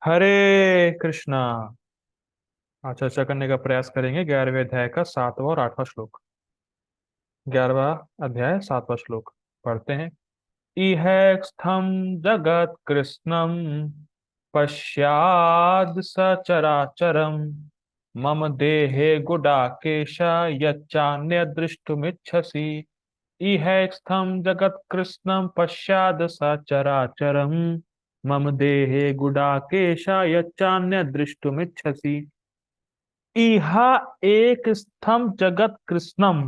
हरे कृष्णा। आज चर्चा करने का प्रयास करेंगे 11वें अध्याय का 7वां और 8वां श्लोक। 11वां अध्याय 7वां श्लोक पढ़ते हैं। इहैक्षथं जगत कृष्णं पश्याद सचराचरम् मम देहे गुडाकेश यच्चान्यद्द्रष्टुमिच्छसि। इहैक्षथं जगत कृष्णं पश्याद सचराचरम् मम देहे गुडाकेश यच्चान्यद्द्रष्टुमिच्छसि। इह एक स्थम जगत कृष्णम।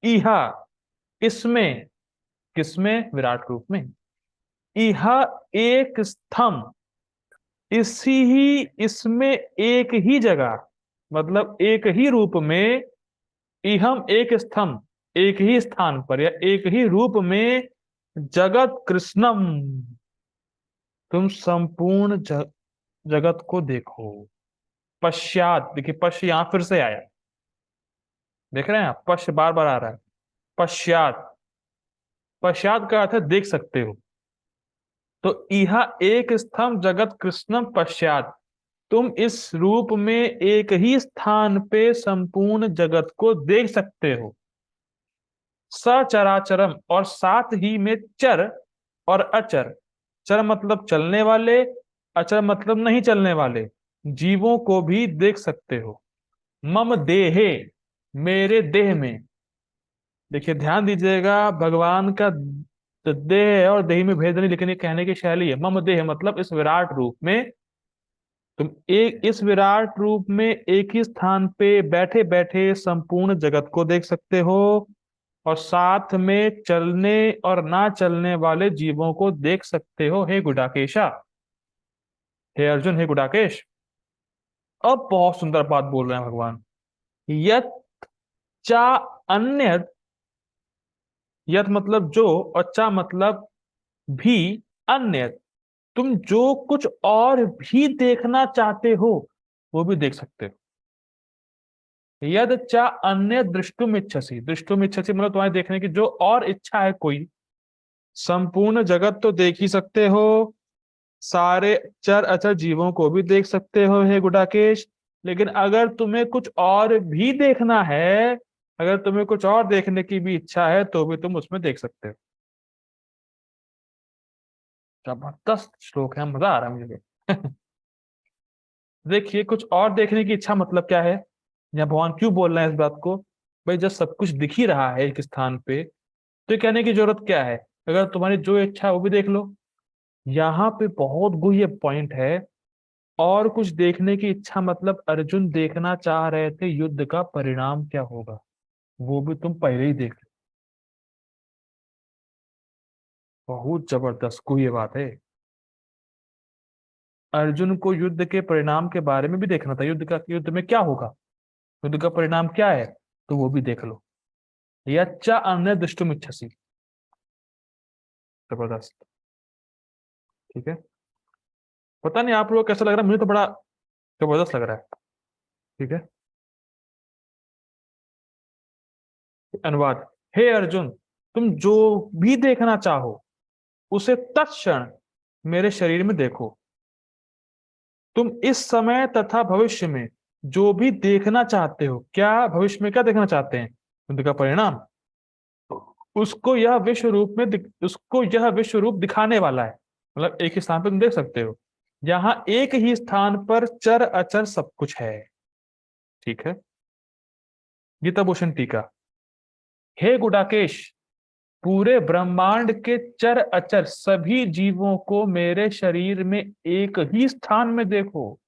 इह इसमें, किसमें? विराट रूप में। इह एक स्थम, इसी ही इसमें एक ही जगह, मतलब एक ही रूप में। इहम एक स्थम, एक ही स्थान पर या एक ही रूप में। जगत कृष्णम, तुम संपूर्ण जगत को देखो। पश्चात, देखिए पश्च यहां फिर से आया, देख रहे हैं आप? पश्च बार बार आ रहा है। पश्चात, पश्चात का अर्थ है देख सकते हो। तो यह एक स्तंभ जगत कृष्णम पश्चात, तुम इस रूप में एक ही स्थान पे संपूर्ण जगत को देख सकते हो। सचराचरम, और साथ ही में चर और अचर। चर मतलब चलने वाले, अचर मतलब नहीं चलने वाले जीवों को भी देख सकते हो। मम देहे, मेरे देह में। देखिए ध्यान दीजिएगा, भगवान का देह है और देही में भेद नहीं लिखने कहने की शैली है। मम देह मतलब इस विराट रूप में, तुम एक इस विराट रूप में एक ही स्थान पे बैठे बैठे संपूर्ण जगत को देख सकते हो, और साथ में चलने और ना चलने वाले जीवों को देख सकते हो। हे गुडाकेशा, हे अर्जुन, हे गुडाकेश। अब बहुत सुंदर बात बोल रहे हैं भगवान। यत चा अन्य, यत मतलब जो, और चा मतलब भी, अन्य, तुम जो कुछ और भी देखना चाहते हो वो भी देख सकते हो। यद चा अन्य दृष्टुम इच्छसी, दृष्टुम इच्छसी मतलब तुम्हारे देखने की जो और इच्छा है कोई। संपूर्ण जगत तो देख ही सकते हो, सारे चर अचर जीवों को भी देख सकते हो हे गुडाकेश। लेकिन अगर तुम्हें कुछ और भी देखना है, अगर तुम्हें कुछ और देखने की भी इच्छा है तो भी तुम उसमें देख सकते हो। जबरदस्त श्लोक है, मजा आ रहा है मुझे। देखिए, कुछ और देखने की इच्छा मतलब क्या है? या भगवान क्यों बोल रहे हैं इस बात को? भाई जब सब कुछ दिख ही रहा है एक स्थान पे, तो ये कहने की जरूरत क्या है? अगर तुम्हारी जो इच्छा है वो भी देख लो। यहाँ पे बहुत गुह्य पॉइंट है। और कुछ देखने की इच्छा मतलब अर्जुन देखना चाह रहे थे युद्ध का परिणाम क्या होगा, वो भी तुम पहले ही देख लो। बहुत जबरदस्त गुह्य बात है। अर्जुन को युद्ध के परिणाम के बारे में भी देखना था, युद्ध में क्या होगा, युद्ध का परिणाम क्या है, तो वो भी देख लो। यच्चा अन्य दृष्टुम इच्छसी। जबरदस्त। ठीक है, पता नहीं आप लोग कैसा लग रहा है, मुझे तो बड़ा जबरदस्त लग रहा है। ठीक है। अनुवाद। हे अर्जुन, तुम जो भी देखना चाहो उसे तत्क्षण मेरे शरीर में देखो। तुम इस समय तथा भविष्य में जो भी देखना चाहते हो, क्या भविष्य में क्या देखना चाहते हैं? युद्ध का परिणाम। उसको यह विश्व रूप दिखाने वाला है। मतलब एक ही स्थान पर तुम देख सकते हो, यहाँ एक ही स्थान पर चर अचर सब कुछ है। ठीक है। गीता भूषण टीका। हे गुडाकेश, पूरे ब्रह्मांड के चर अचर सभी जीवों को मेरे शरीर में एक ही स्थान में देखो,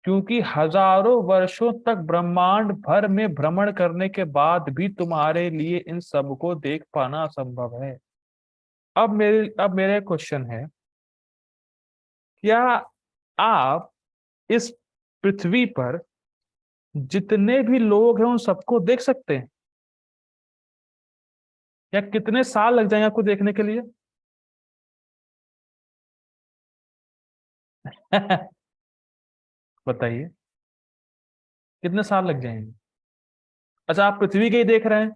क्योंकि हजारों वर्षों तक ब्रह्मांड भर में भ्रमण करने के बाद भी तुम्हारे लिए इन सब को देख पाना असंभव है। अब मेरे क्वेश्चन है, क्या आप इस पृथ्वी पर जितने भी लोग हैं उन सबको देख सकते हैं? या कितने साल लग जाएंगे आपको देखने के लिए? बताइए, कितने साल लग जाएंगे? अच्छा, आप पृथ्वी के ही देख रहे हैं,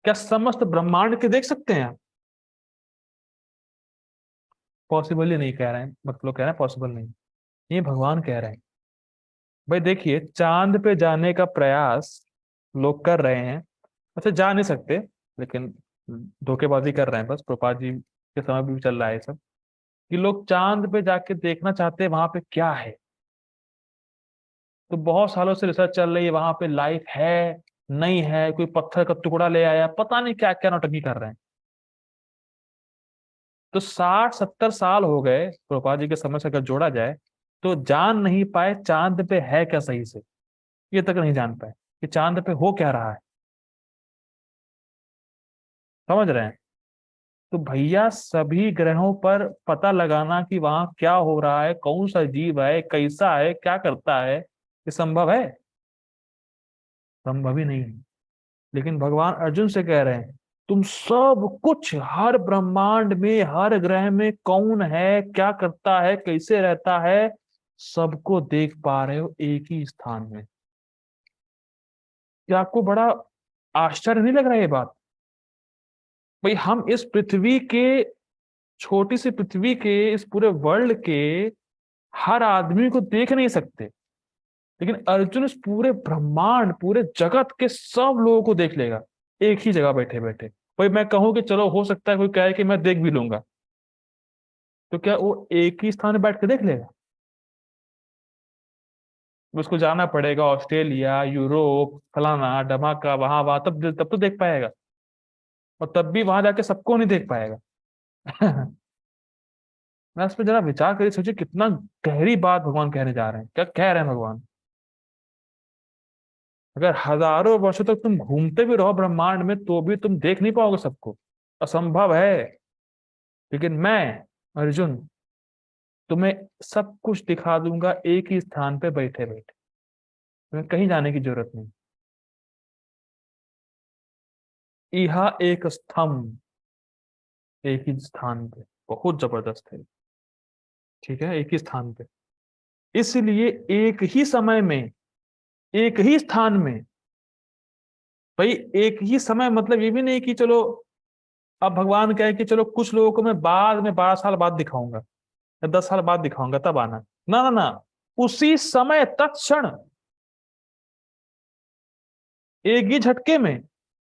क्या समस्त ब्रह्मांड के देख सकते हैं आप? पॉसिबल ही नहीं कह रहे हैं, मतलब कह रहे हैं पॉसिबल नहीं, ये भगवान कह रहे हैं। भाई देखिए, चांद पे जाने का प्रयास लोग कर रहे हैं, अच्छा जा नहीं सकते, लेकिन धोखेबाजी कर रहे हैं बस, प्रभुपाद जी के समय भी चल रहा है ये सब, कि लोग चांद पे जाके देखना चाहते हैं वहां पे क्या है। तो बहुत सालों से रिसर्च चल रही है, वहां पे लाइफ है नहीं है, कोई पत्थर का टुकड़ा ले आया, पता नहीं क्या क्या नौटंकी कर रहे हैं। तो 60-70 साल हो गए प्रभुपाद जी के समय से अगर जोड़ा जाए, तो जान नहीं पाए चांद पे है क्या सही से, ये तक नहीं जान पाए कि चांद पे हो क्या रहा है। समझ रहे हैं? तो भैया सभी ग्रहों पर पता लगाना कि वहां क्या हो रहा है, कौन सा जीव है, कैसा है, क्या करता है, ये संभव है? संभव ही नहीं है। लेकिन भगवान अर्जुन से कह रहे हैं, तुम सब कुछ, हर ब्रह्मांड में, हर ग्रह में कौन है, क्या करता है, कैसे रहता है, सबको देख पा रहे हो एक ही स्थान में। क्या आपको बड़ा आश्चर्य नहीं लग रहा है ये बात? भाई हम इस पृथ्वी के, छोटी सी पृथ्वी के, इस पूरे वर्ल्ड के हर आदमी को देख नहीं सकते, लेकिन अर्जुन इस पूरे ब्रह्मांड, पूरे जगत के सब लोगों को देख लेगा एक ही जगह बैठे बैठे। भाई मैं कहूं कि चलो हो सकता है कोई कहे कि मैं देख भी लूंगा, तो क्या वो एक ही स्थान में बैठ के देख लेगा? उसको जाना पड़ेगा ऑस्ट्रेलिया, यूरोप, फलाना धमाका, वहां वहां, तब तो देख पाएगा, और तब भी वहां जाके सबको नहीं देख पाएगा। मैं इस पर जरा विचार करिए, सोचिए कितना गहरी बात भगवान कहने जा रहे हैं, क्या कह रहे हैं भगवान। अगर हजारों वर्षों तक तुम घूमते भी रहो ब्रह्मांड में, तो भी तुम देख नहीं पाओगे सबको, असंभव है। लेकिन मैं अर्जुन तुम्हें सब कुछ दिखा दूंगा एक ही स्थान पे बैठे बैठे, तुम्हें कहीं जाने की जरूरत नहीं। यह एक स्तंभ, एक ही स्थान पे, बहुत जबरदस्त है। ठीक है, एक ही स्थान पे, इसलिए एक ही समय में, एक ही स्थान में। भाई एक ही समय मतलब ये भी नहीं कि चलो, अब भगवान कहे कि चलो कुछ लोगों को मैं बाद में 12 साल बाद दिखाऊंगा या 10 साल बाद दिखाऊंगा तब आना, ना ना ना, उसी समय तत्क्षण, एक ही झटके में,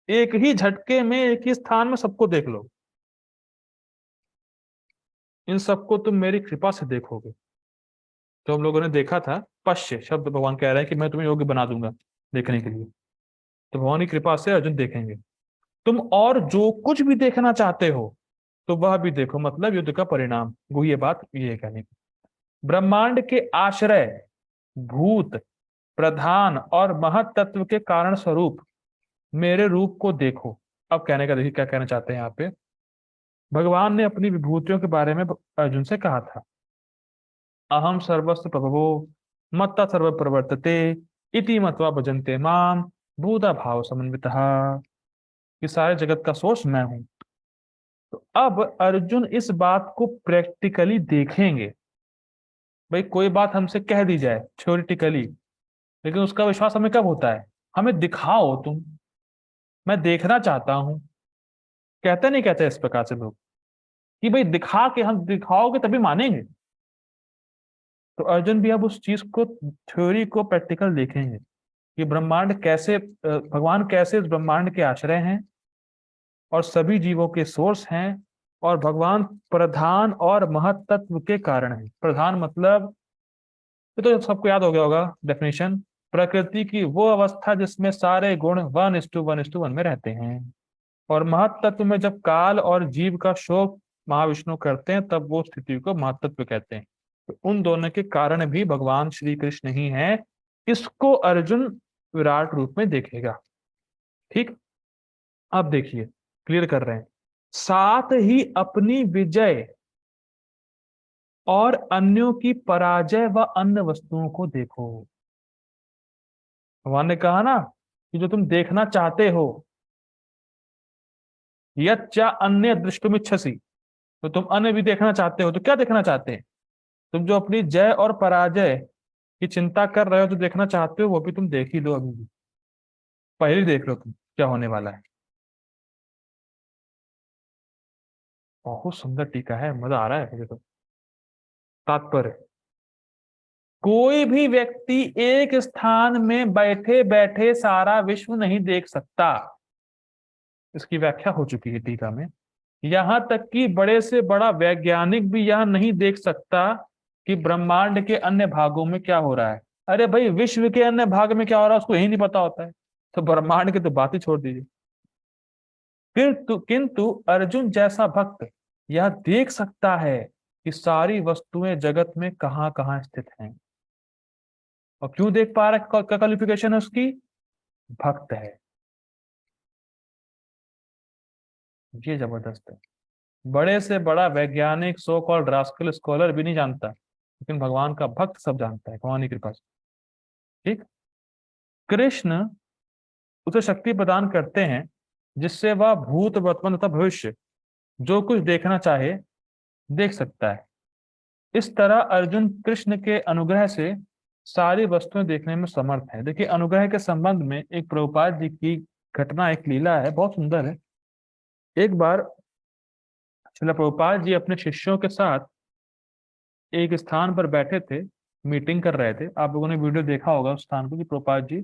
एक ही झटके में, एक ही स्थान में सबको देख लो। इन सबको तुम मेरी कृपा से देखोगे। तो हम लोगों ने देखा था, पश्य शब्द भगवान कह रहे हैं कि मैं तुम्हें योग्य बना दूंगा देखने के लिए। तो भगवान की कृपा से अर्जुन देखेंगे। तुम और जो कुछ भी देखना चाहते हो तो वह भी देखो, मतलब युद्ध का परिणाम, वो ये बात ये कहने की। ब्रह्मांड के आश्रय, भूत, प्रधान और महत तत्व के कारण स्वरूप मेरे रूप को देखो। अब कहने का देखिए क्या कहना चाहते हैं यहाँ पे। भगवान ने अपनी विभूतियों के बारे में अर्जुन से कहा था, अहम सर्वस्व प्रभवो मत्ता सर्व प्रवर्तते इति मत्वा भजन्ते माम भूता भाव समन्वितः, कि सारे जगत का सोर्स मैं हूं। तो अब अर्जुन इस बात को प्रैक्टिकली देखेंगे। भाई कोई बात हमसे कह दी जाए थ्योरिटिकली, लेकिन उसका विश्वास हमें कब होता है? हमें दिखाओ तुम, मैं देखना चाहता हूं। कहते नहीं कहते इस प्रकार से लोग, कि भाई दिखा के, हम दिखाओगे तभी मानेंगे। तो अर्जुन भी अब उस चीज को, थ्योरी को प्रैक्टिकल देखेंगे कि ब्रह्मांड कैसे, भगवान कैसे इस ब्रह्मांड के आश्रय हैं और सभी जीवों के सोर्स हैं। और भगवान प्रधान और महत्त्व के कारण है। प्रधान मतलब, ये तो सबको याद हो गया होगा डेफिनेशन, प्रकृति की वो अवस्था जिसमें सारे गुण 1:1:1 में रहते हैं। और महत्त्व में जब काल और जीव का शोक महाविष्णु करते हैं, तब वो स्थिति को महत्त्व कहते हैं। तो उन दोनों के कारण भी भगवान श्री कृष्ण ही है। इसको अर्जुन विराट रूप में देखेगा। ठीक, अब देखिए, क्लियर कर रहे हैं, साथ ही अपनी विजय और अन्यों की पराजय व अन्य वस्तुओं को देखो। भगवान ने कहा ना कि जो तुम देखना चाहते हो, यच्चा अन्य दृष्टुमिच्छसि, तो तुम अन्य भी देखना चाहते हो, तो क्या देखना चाहते हैं? तुम जो अपनी जय और पराजय की चिंता कर रहे हो, जो देखना चाहते हो, वो भी तुम देख ही लो अभी भी। पहले ही देख लो तुम क्या होने वाला है। बहुत सुंदर टीका है, मजा आ रहा है मुझे तो। तात्पर्य, कोई भी व्यक्ति एक स्थान में बैठे बैठे सारा विश्व नहीं देख सकता। इसकी व्याख्या हो चुकी है टीका में। यहां तक कि बड़े से बड़ा वैज्ञानिक भी यह नहीं देख सकता कि ब्रह्मांड के अन्य भागों में क्या हो रहा है। अरे भाई, विश्व के अन्य भाग में क्या हो रहा है उसको यही नहीं पता होता है, तो ब्रह्मांड की तो बात ही छोड़ दीजिए। किंतु अर्जुन जैसा भक्त यह देख सकता है कि सारी वस्तुएं जगत में कहां कहां स्थित हैं। और क्यों देख पा रहा है, क्या क्वालिफिकेशन है उसकी? भक्त है। ये जबरदस्त है। बड़े से बड़ा वैज्ञानिक, सो कॉल्ड रास्कल स्कॉलर भी नहीं जानता, लेकिन भगवान का भक्त सब जानता है, भगवान की कृपा से। ठीक। कृष्ण उसे शक्ति प्रदान करते हैं जिससे वह भूत, वर्तमान तथा भविष्य जो कुछ देखना चाहे देख सकता है। इस तरह अर्जुन कृष्ण के अनुग्रह से सारी वस्तुएं देखने में समर्थ है। देखिए, अनुग्रह के संबंध में एक प्रभुपाद जी की घटना, एक लीला है, बहुत सुंदर है। एक बार श्रील प्रभुपाद जी अपने शिष्यों के साथ एक स्थान पर बैठे थे, मीटिंग कर रहे थे। आप लोगों ने वीडियो देखा होगा उस स्थान को, कि प्रभुपाद जी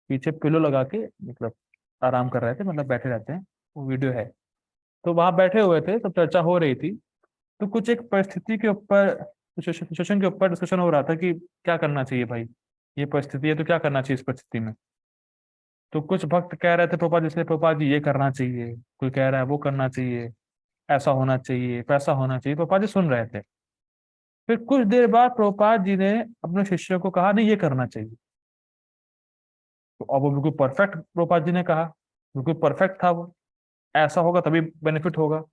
पीछे पिलो लगा के मतलब आराम कर रहे थे, मतलब बैठे रहते हैं, वो वीडियो है। तो वहां बैठे हुए थे, तो चर्चा हो रही थी। तो कुछ एक परिस्थिति के ऊपर, सिचुएशन के ऊपर डिस्कशन हो रहा था कि क्या करना चाहिए भाई, ये परिस्थिति है तो क्या करना चाहिए इस परिस्थिति में। तो कुछ भक्त कह रहे थे प्रभुपाद, जैसे प्रभुपाद जी ये करना चाहिए, कोई कह रहा है वो करना चाहिए, ऐसा होना चाहिए, पैसा होना चाहिए। प्रभुपाद जी सुन रहे थे। फिर कुछ देर बाद प्रभुपाद जी ने अपने शिष्यों को कहा, नहीं ये करना चाहिए। तो अब वो बिल्कुल परफेक्ट, प्रभुपाद जी ने कहा, बिल्कुल परफेक्ट था वो, ऐसा होगा तभी बेनिफिट होगा।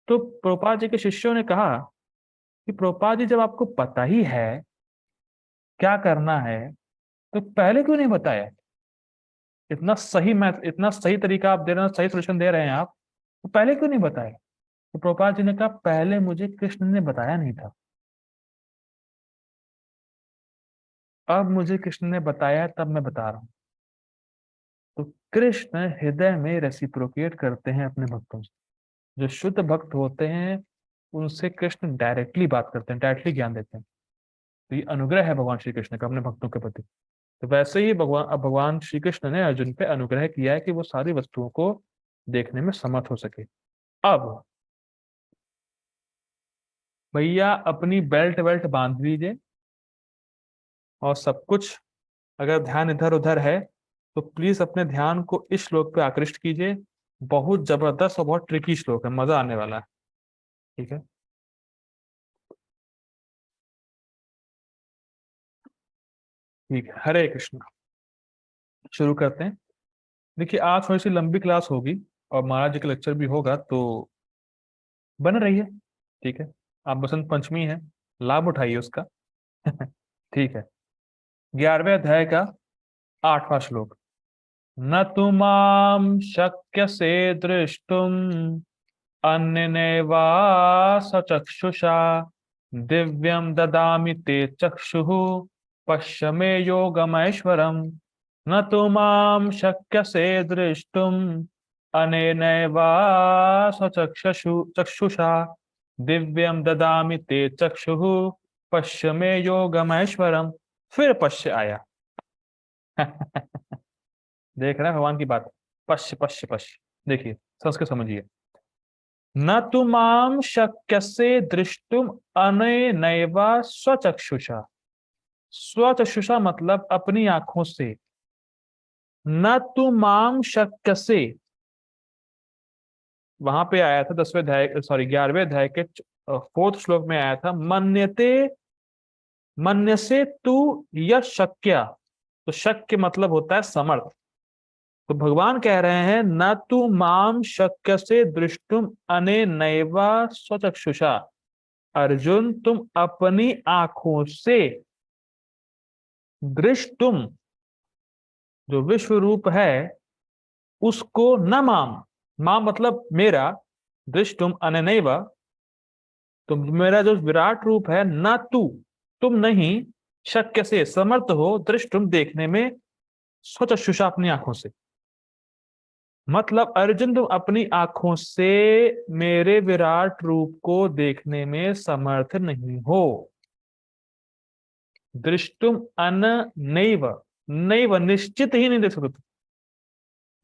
तो प्रभुपाद जी के शिष्यों ने कहा कि प्रभुपाद जी, जब आपको पता ही है क्या करना है तो पहले क्यों नहीं बताया? इतना सही मैथ, इतना सही तरीका आप दे रहे हैं, सही सोल्यूशन दे रहे हैं आप, तो पहले क्यों नहीं बताया? तो प्रभुपाद जी ने कहा, पहले मुझे कृष्ण ने बताया नहीं था, अब मुझे कृष्ण ने बताया तब मैं बता रहा हूँ। तो कृष्ण हृदय में रेसिप्रोकेट करते हैं अपने भक्तों से। जो शुद्ध भक्त होते हैं उनसे कृष्ण डायरेक्टली बात करते हैं, डायरेक्टली ज्ञान देते हैं। तो ये अनुग्रह है भगवान श्री कृष्ण का अपने भक्तों के प्रति। तो वैसे ही भगवान श्री कृष्ण ने अर्जुन पे अनुग्रह किया है कि वो सारी वस्तुओं को देखने में समर्थ हो सके। अब भैया अपनी बेल्ट वेल्ट बांध लीजिए, और सब कुछ, अगर ध्यान इधर उधर है तो प्लीज अपने ध्यान को इस श्लोक पे आकृष्ट कीजिए। बहुत जबरदस्त और बहुत ट्रिकी श्लोक है, मजा आने वाला है। ठीक है। ठीक है, हरे कृष्ण। शुरू करते हैं। देखिए, आज थोड़ी सी लंबी क्लास होगी और महाराज जी का लेक्चर भी होगा, तो बन रही है। ठीक है। आप बसंत पंचमी है, लाभ उठाइए उसका। ठीक है। 11वें अध्याय का 8वां श्लोक। न तु माम शक्य से दृष्टुम अन्यनैवासचक्षुषा दिव्यम ददामि ते चक्षुः पश्य मे योगमैश्वरम्। न तु मां शक्यसे द्रष्टुम् अनेनैवासचक्षुषु चक्षुषा दिव्यम ददामि ते चक्षुः पश्य मे योगमैश्वरम्। फिर पश्य आया। देख रहे हैं भगवान की बात। पश्य पश्य पश्य, देखिए, संस्कृत समझिए। न तु माम शक्यसे दृष्टुम अनेनैव स्वचक्षुषा। स्वचक्षुषा मतलब अपनी आंखों से। न तु माम शक्यसे, वहां पे आया था 10वें अध्याय, सॉरी 11वें अध्याय के 4th श्लोक में आया था, मन्यते मन्यसे तु यश शक्य। तो शक्य मतलब होता है समर्थ। तो भगवान कह रहे हैं, न तु माम शक्य से दृष्टुम अनेनैव स्वचक्षुषा। अर्जुन, तुम अपनी आंखों से दृष्टुम, जो विश्व रूप है उसको, न माम, माम मतलब मेरा, दृष्टुम अनेनैव, तो मेरा जो विराट रूप है, न तू, तुम नहीं, शक्य से समर्थ हो, दृष्टुम देखने में, स्वचक्षुषा अपनी आंखों से। मतलब अर्जुन, तुम अपनी आंखों से मेरे विराट रूप को देखने में समर्थ नहीं हो। दृष्टुम अन नैव, नैव निश्चित ही नहीं देख सकते,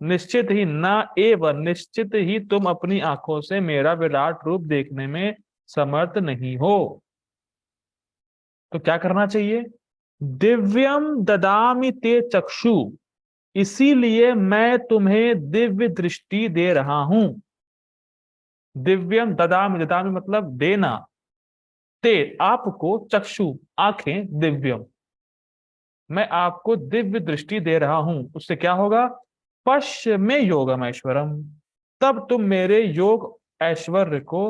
निश्चित ही ना, एवं निश्चित ही तुम अपनी आंखों से मेरा विराट रूप देखने में समर्थ नहीं हो। तो क्या करना चाहिए? दिव्यम ददामि ते चक्षु, इसीलिए मैं तुम्हें दिव्य दृष्टि दे रहा हूं। दिव्यम ददामि, ददामि मतलब देना, ते आपको, चक्षु आंखें, दिव्यम मैं आपको दिव्य दृष्टि दे रहा हूं। उससे क्या होगा? पश्य में योगम ऐश्वरम, तब तुम मेरे योग ऐश्वर्य को,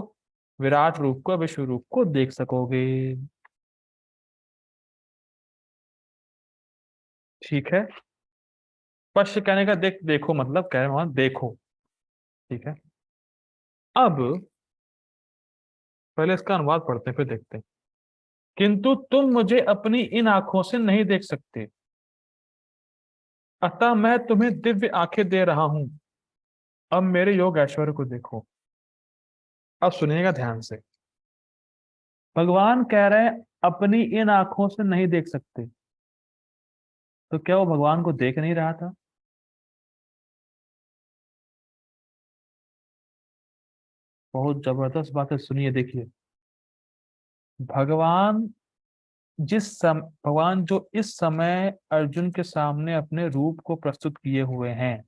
विराट रूप को, विश्व रूप को देख सकोगे। ठीक है। पश्य कहने का देखो मतलब कह रहे हैं देखो। ठीक है। अब पहले इसका अनुवाद पढ़ते हैं फिर देखते हैं। किंतु तुम मुझे अपनी इन आंखों से नहीं देख सकते, अतः मैं तुम्हें दिव्य आंखें दे रहा हूं। अब मेरे योग ऐश्वर्य को देखो। अब सुनिएगा ध्यान से। भगवान कह रहे हैं अपनी इन आंखों से नहीं देख सकते, तो क्या वो भगवान को देख नहीं रहा था? बहुत जबरदस्त बात है, सुनिए देखिए। भगवान भगवान जो इस समय अर्जुन के सामने अपने रूप को प्रस्तुत किए हुए हैं,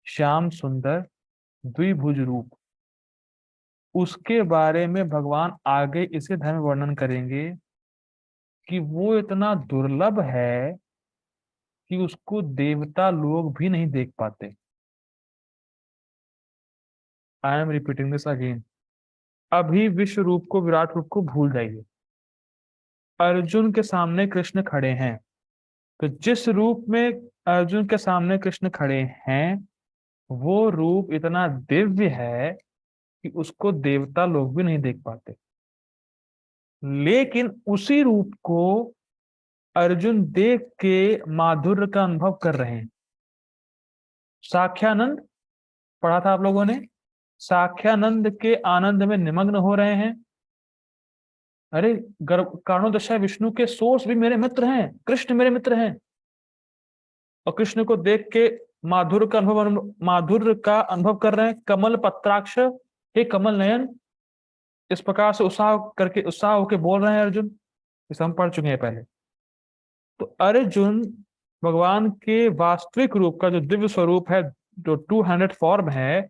श्याम सुंदर द्विभुज रूप, उसके बारे में भगवान आगे इसे धर्म वर्णन करेंगे कि वो इतना दुर्लभ है कि उसको देवता लोग भी नहीं देख पाते। आई एम रिपीटिंग दिस अगेन। अभी विश्व रूप को, विराट रूप को भूल जाइए। अर्जुन के सामने कृष्ण खड़े हैं, तो जिस रूप में अर्जुन के सामने कृष्ण खड़े हैं, वो रूप इतना दिव्य है कि उसको देवता लोग भी नहीं देख पाते। लेकिन उसी रूप को अर्जुन देख के माधुर्य का अनुभव कर रहे हैं। साख्यानंद पढ़ा था आप लोगों ने, साख्यानंद के आनंद में निमग्न हो रहे हैं। अरे गर्भ कारणोदशा विष्णु के सोर्स भी मेरे मित्र हैं, कृष्ण मेरे मित्र हैं, और कृष्ण को देख के माधुर्य का अनुभव कर रहे हैं। कमल पत्राक्ष, हे कमल नयन, इस प्रकार से उत्साह होके बोल रहे हैं अर्जुन। इसे हम पढ़ चुके हैं पहले। तो अर्जुन भगवान के वास्तविक रूप का जो दिव्य स्वरूप है, जो 200 फॉर्म है,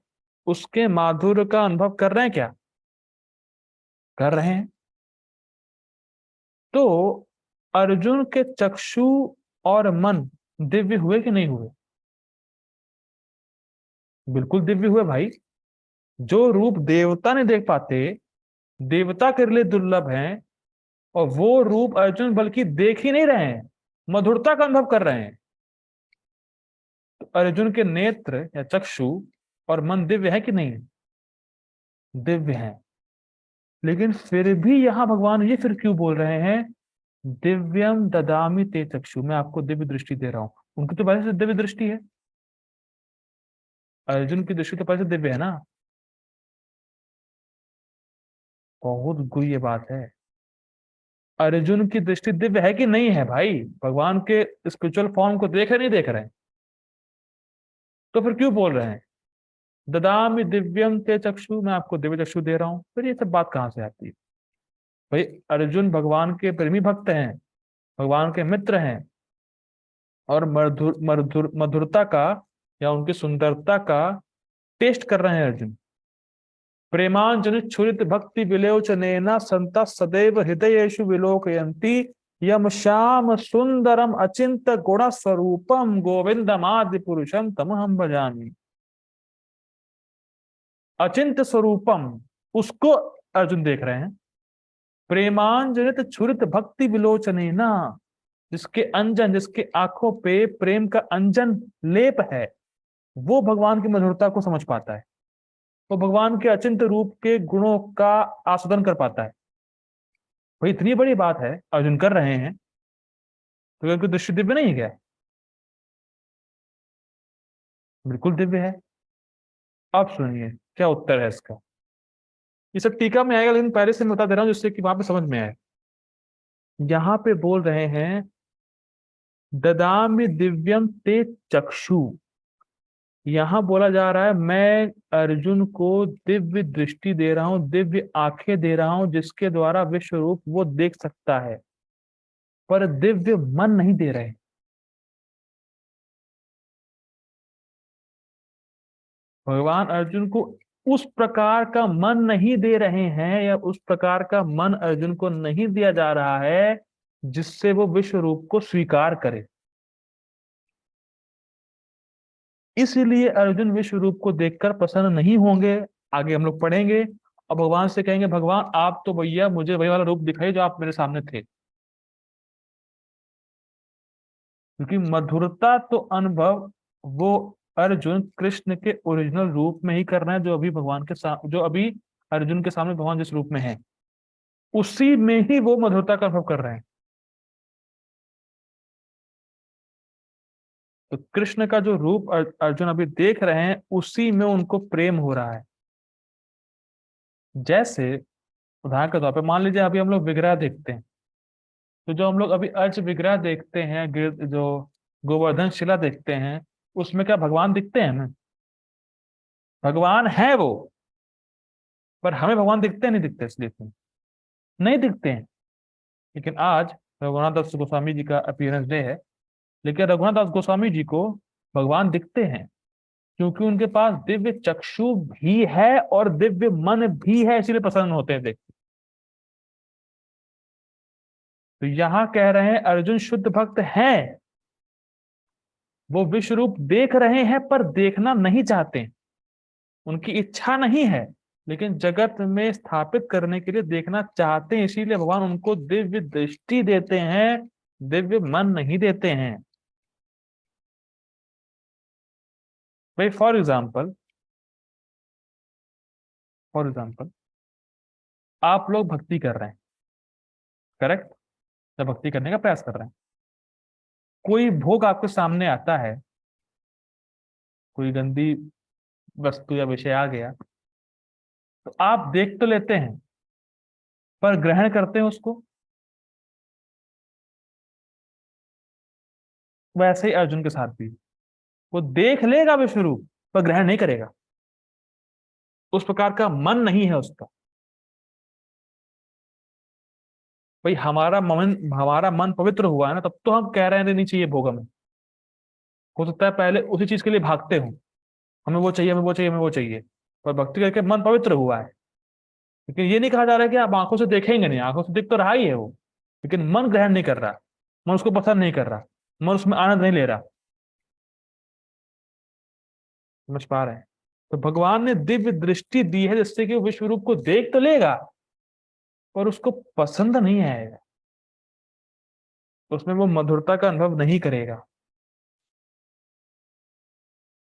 उसके माधुर्य का अनुभव कर रहे हैं क्या? कर रहे हैं। तो अर्जुन के चक्षु और मन दिव्य हुए कि नहीं हुए? बिल्कुल दिव्य हुए भाई। जो रूप देवता नहीं देख पाते, देवता के लिए दुर्लभ है, और वो रूप अर्जुन बल्कि देख ही नहीं रहे हैं, मधुरता का अनुभव कर रहे हैं। तो अर्जुन के नेत्र या चक्षु और मन दिव्य है कि नहीं? दिव्य है। लेकिन फिर भी यहां भगवान ये फिर क्यों बोल रहे हैं? दिव्यम ददामि ते चक्षु, मैं आपको दिव्य दृष्टि दे रहा हूं। उनकी तो पहले से दिव्य दृष्टि है, अर्जुन की दृष्टि तो पहले से दिव्य है ना। बहुत गुह्य बात है। अर्जुन की दृष्टि दिव्य है कि नहीं है भाई? भगवान के स्पिरिचुअल फॉर्म को देख रहे नहीं देख रहे हैं? तो फिर क्यों बोल रहे हैं ददामि दिव्यम ते चक्षु, मैं आपको दिव्य चक्षु दे रहा हूं? फिर ये सब बात कहां से आती है भाई? अर्जुन भगवान के प्रेमी भक्त हैं, भगवान के मित्र हैं, और मधुरता का या उनकी सुंदरता का टेस्ट कर रहे हैं अर्जुन। प्रेमांजन छुरित भक्ति विलोचनेन संत सदैव हृदयेषु विलोकयन्ति यम श्याम सुंदरम अचिंत गुण स्वरूपम गोविंदमादि पुरुषम तमहम भजामि। अचिंत स्वरूपम, उसको अर्जुन देख रहे हैं। प्रेमांजनित छुरित भक्ति विलोचने ना, जिसके अंजन, जिसके आंखों पे प्रेम का अंजन लेप है, वो भगवान की मधुरता को समझ पाता है, वो भगवान के अचिंत रूप के गुणों का आस्वादन कर पाता है। भाई इतनी बड़ी बात है, अर्जुन कर रहे हैं, तो क्या कोई दृष्टि दिव्य नहीं है क्या? बिल्कुल दिव्य है। अब सुनिए क्या उत्तर है इसका। ये सब टीका में आएगा, लेकिन पहले से मैं बता दे रहा हूं जिससे कि वहां पे समझ में आए। यहाँ पे बोल रहे हैं ददामि दिव्यम ते चक्षु। यहाँ बोला जा रहा है मैं अर्जुन को दिव्य दृष्टि दे रहा हूँ, दिव्य आंखें दे रहा हूँ, जिसके द्वारा विश्व रूप वो देख सकता है, पर दिव्य मन नहीं दे रहे। भगवान अर्जुन को उस प्रकार का मन नहीं दे रहे हैं, या उस प्रकार का मन अर्जुन को नहीं दिया जा रहा है जिससे वो विश्व रूप को स्वीकार करे। इसलिए अर्जुन विश्व रूप को देखकर प्रसन्न नहीं होंगे। आगे हम लोग पढ़ेंगे और भगवान से कहेंगे भगवान आप तो भैया मुझे वही वाला रूप दिखाइए जो आप मेरे सामने थे। क्योंकि मधुरता तो अनुभव वो अर्जुन कृष्ण के ओरिजिनल रूप में ही कर रहे हैं, जो अभी भगवान के साथ, जो अभी अर्जुन के सामने भगवान जिस रूप में है उसी में ही वो मधुरता का अनुभव कर रहे हैं। तो कृष्ण का जो रूप अर्जुन अभी देख रहे हैं उसी में उनको प्रेम हो रहा है। जैसे उदाहरण के तौर पे मान लीजिए अभी हम लोग विग्रह देखते हैं, तो जो हम लोग अभी अर्च विग्रह देखते हैं, जो गोवर्धन शिला देखते हैं, उसमें क्या भगवान दिखते हैं हमें? भगवान है वो, पर हमें भगवान दिखते हैं नहीं दिखते, इसलिए क्यों? नहीं दिखते हैं। लेकिन आज रघुनाथ दास गोस्वामी जी का अपीयरेंस डे है, लेकिन रघुनाथ दास गोस्वामी जी को भगवान दिखते हैं, क्योंकि उनके पास दिव्य चक्षु भी है और दिव्य मन भी है, इसीलिए प्रसन्न होते हैं देख। तो यहां कह रहे हैं अर्जुन शुद्ध भक्त हैं, वो विश्व रूप देख रहे हैं पर देखना नहीं चाहते, उनकी इच्छा नहीं है, लेकिन जगत में स्थापित करने के लिए देखना चाहते हैं, इसीलिए भगवान उनको दिव्य दृष्टि देते हैं, दिव्य मन नहीं देते हैं। भाई फॉर एग्जाम्पल आप लोग भक्ति कर रहे हैं, करेक्ट? जब भक्ति करने का प्रयास कर रहे हैं, कोई भोग आपके सामने आता है, कोई गंदी वस्तु या विषय आ गया, तो आप देख तो लेते हैं पर ग्रहण करते हैं उसको। वैसे ही अर्जुन के साथ भी, वो देख लेगा विश्व रूप पर ग्रहण नहीं करेगा, उस प्रकार का मन नहीं है उसका। भाई हमारा मन पवित्र हुआ है ना, तब तो हम कह रहे हैं नहीं चाहिए भोग हमें। हो सकता है पहले उसी चीज के लिए भागते हो, हमें वो चाहिए, हमें वो चाहिए, हमें वो चाहिए, पर भक्ति करके मन पवित्र हुआ है। लेकिन ये नहीं कहा जा रहा है कि आप आंखों से देखेंगे नहीं, आंखों से दिख तो रहा ही है वो, लेकिन मन ग्रहण नहीं कर रहा, मन उसको पसंद नहीं कर रहा, मन उसमें आनंद नहीं ले रहा। समझ पा रहे हैं? तो भगवान ने दिव्य दृष्टि दी है जिससे कि वो विश्व रूप को देख तो लेगा पर उसको पसंद नहीं आएगा, उसमें वो मधुरता का अनुभव नहीं करेगा।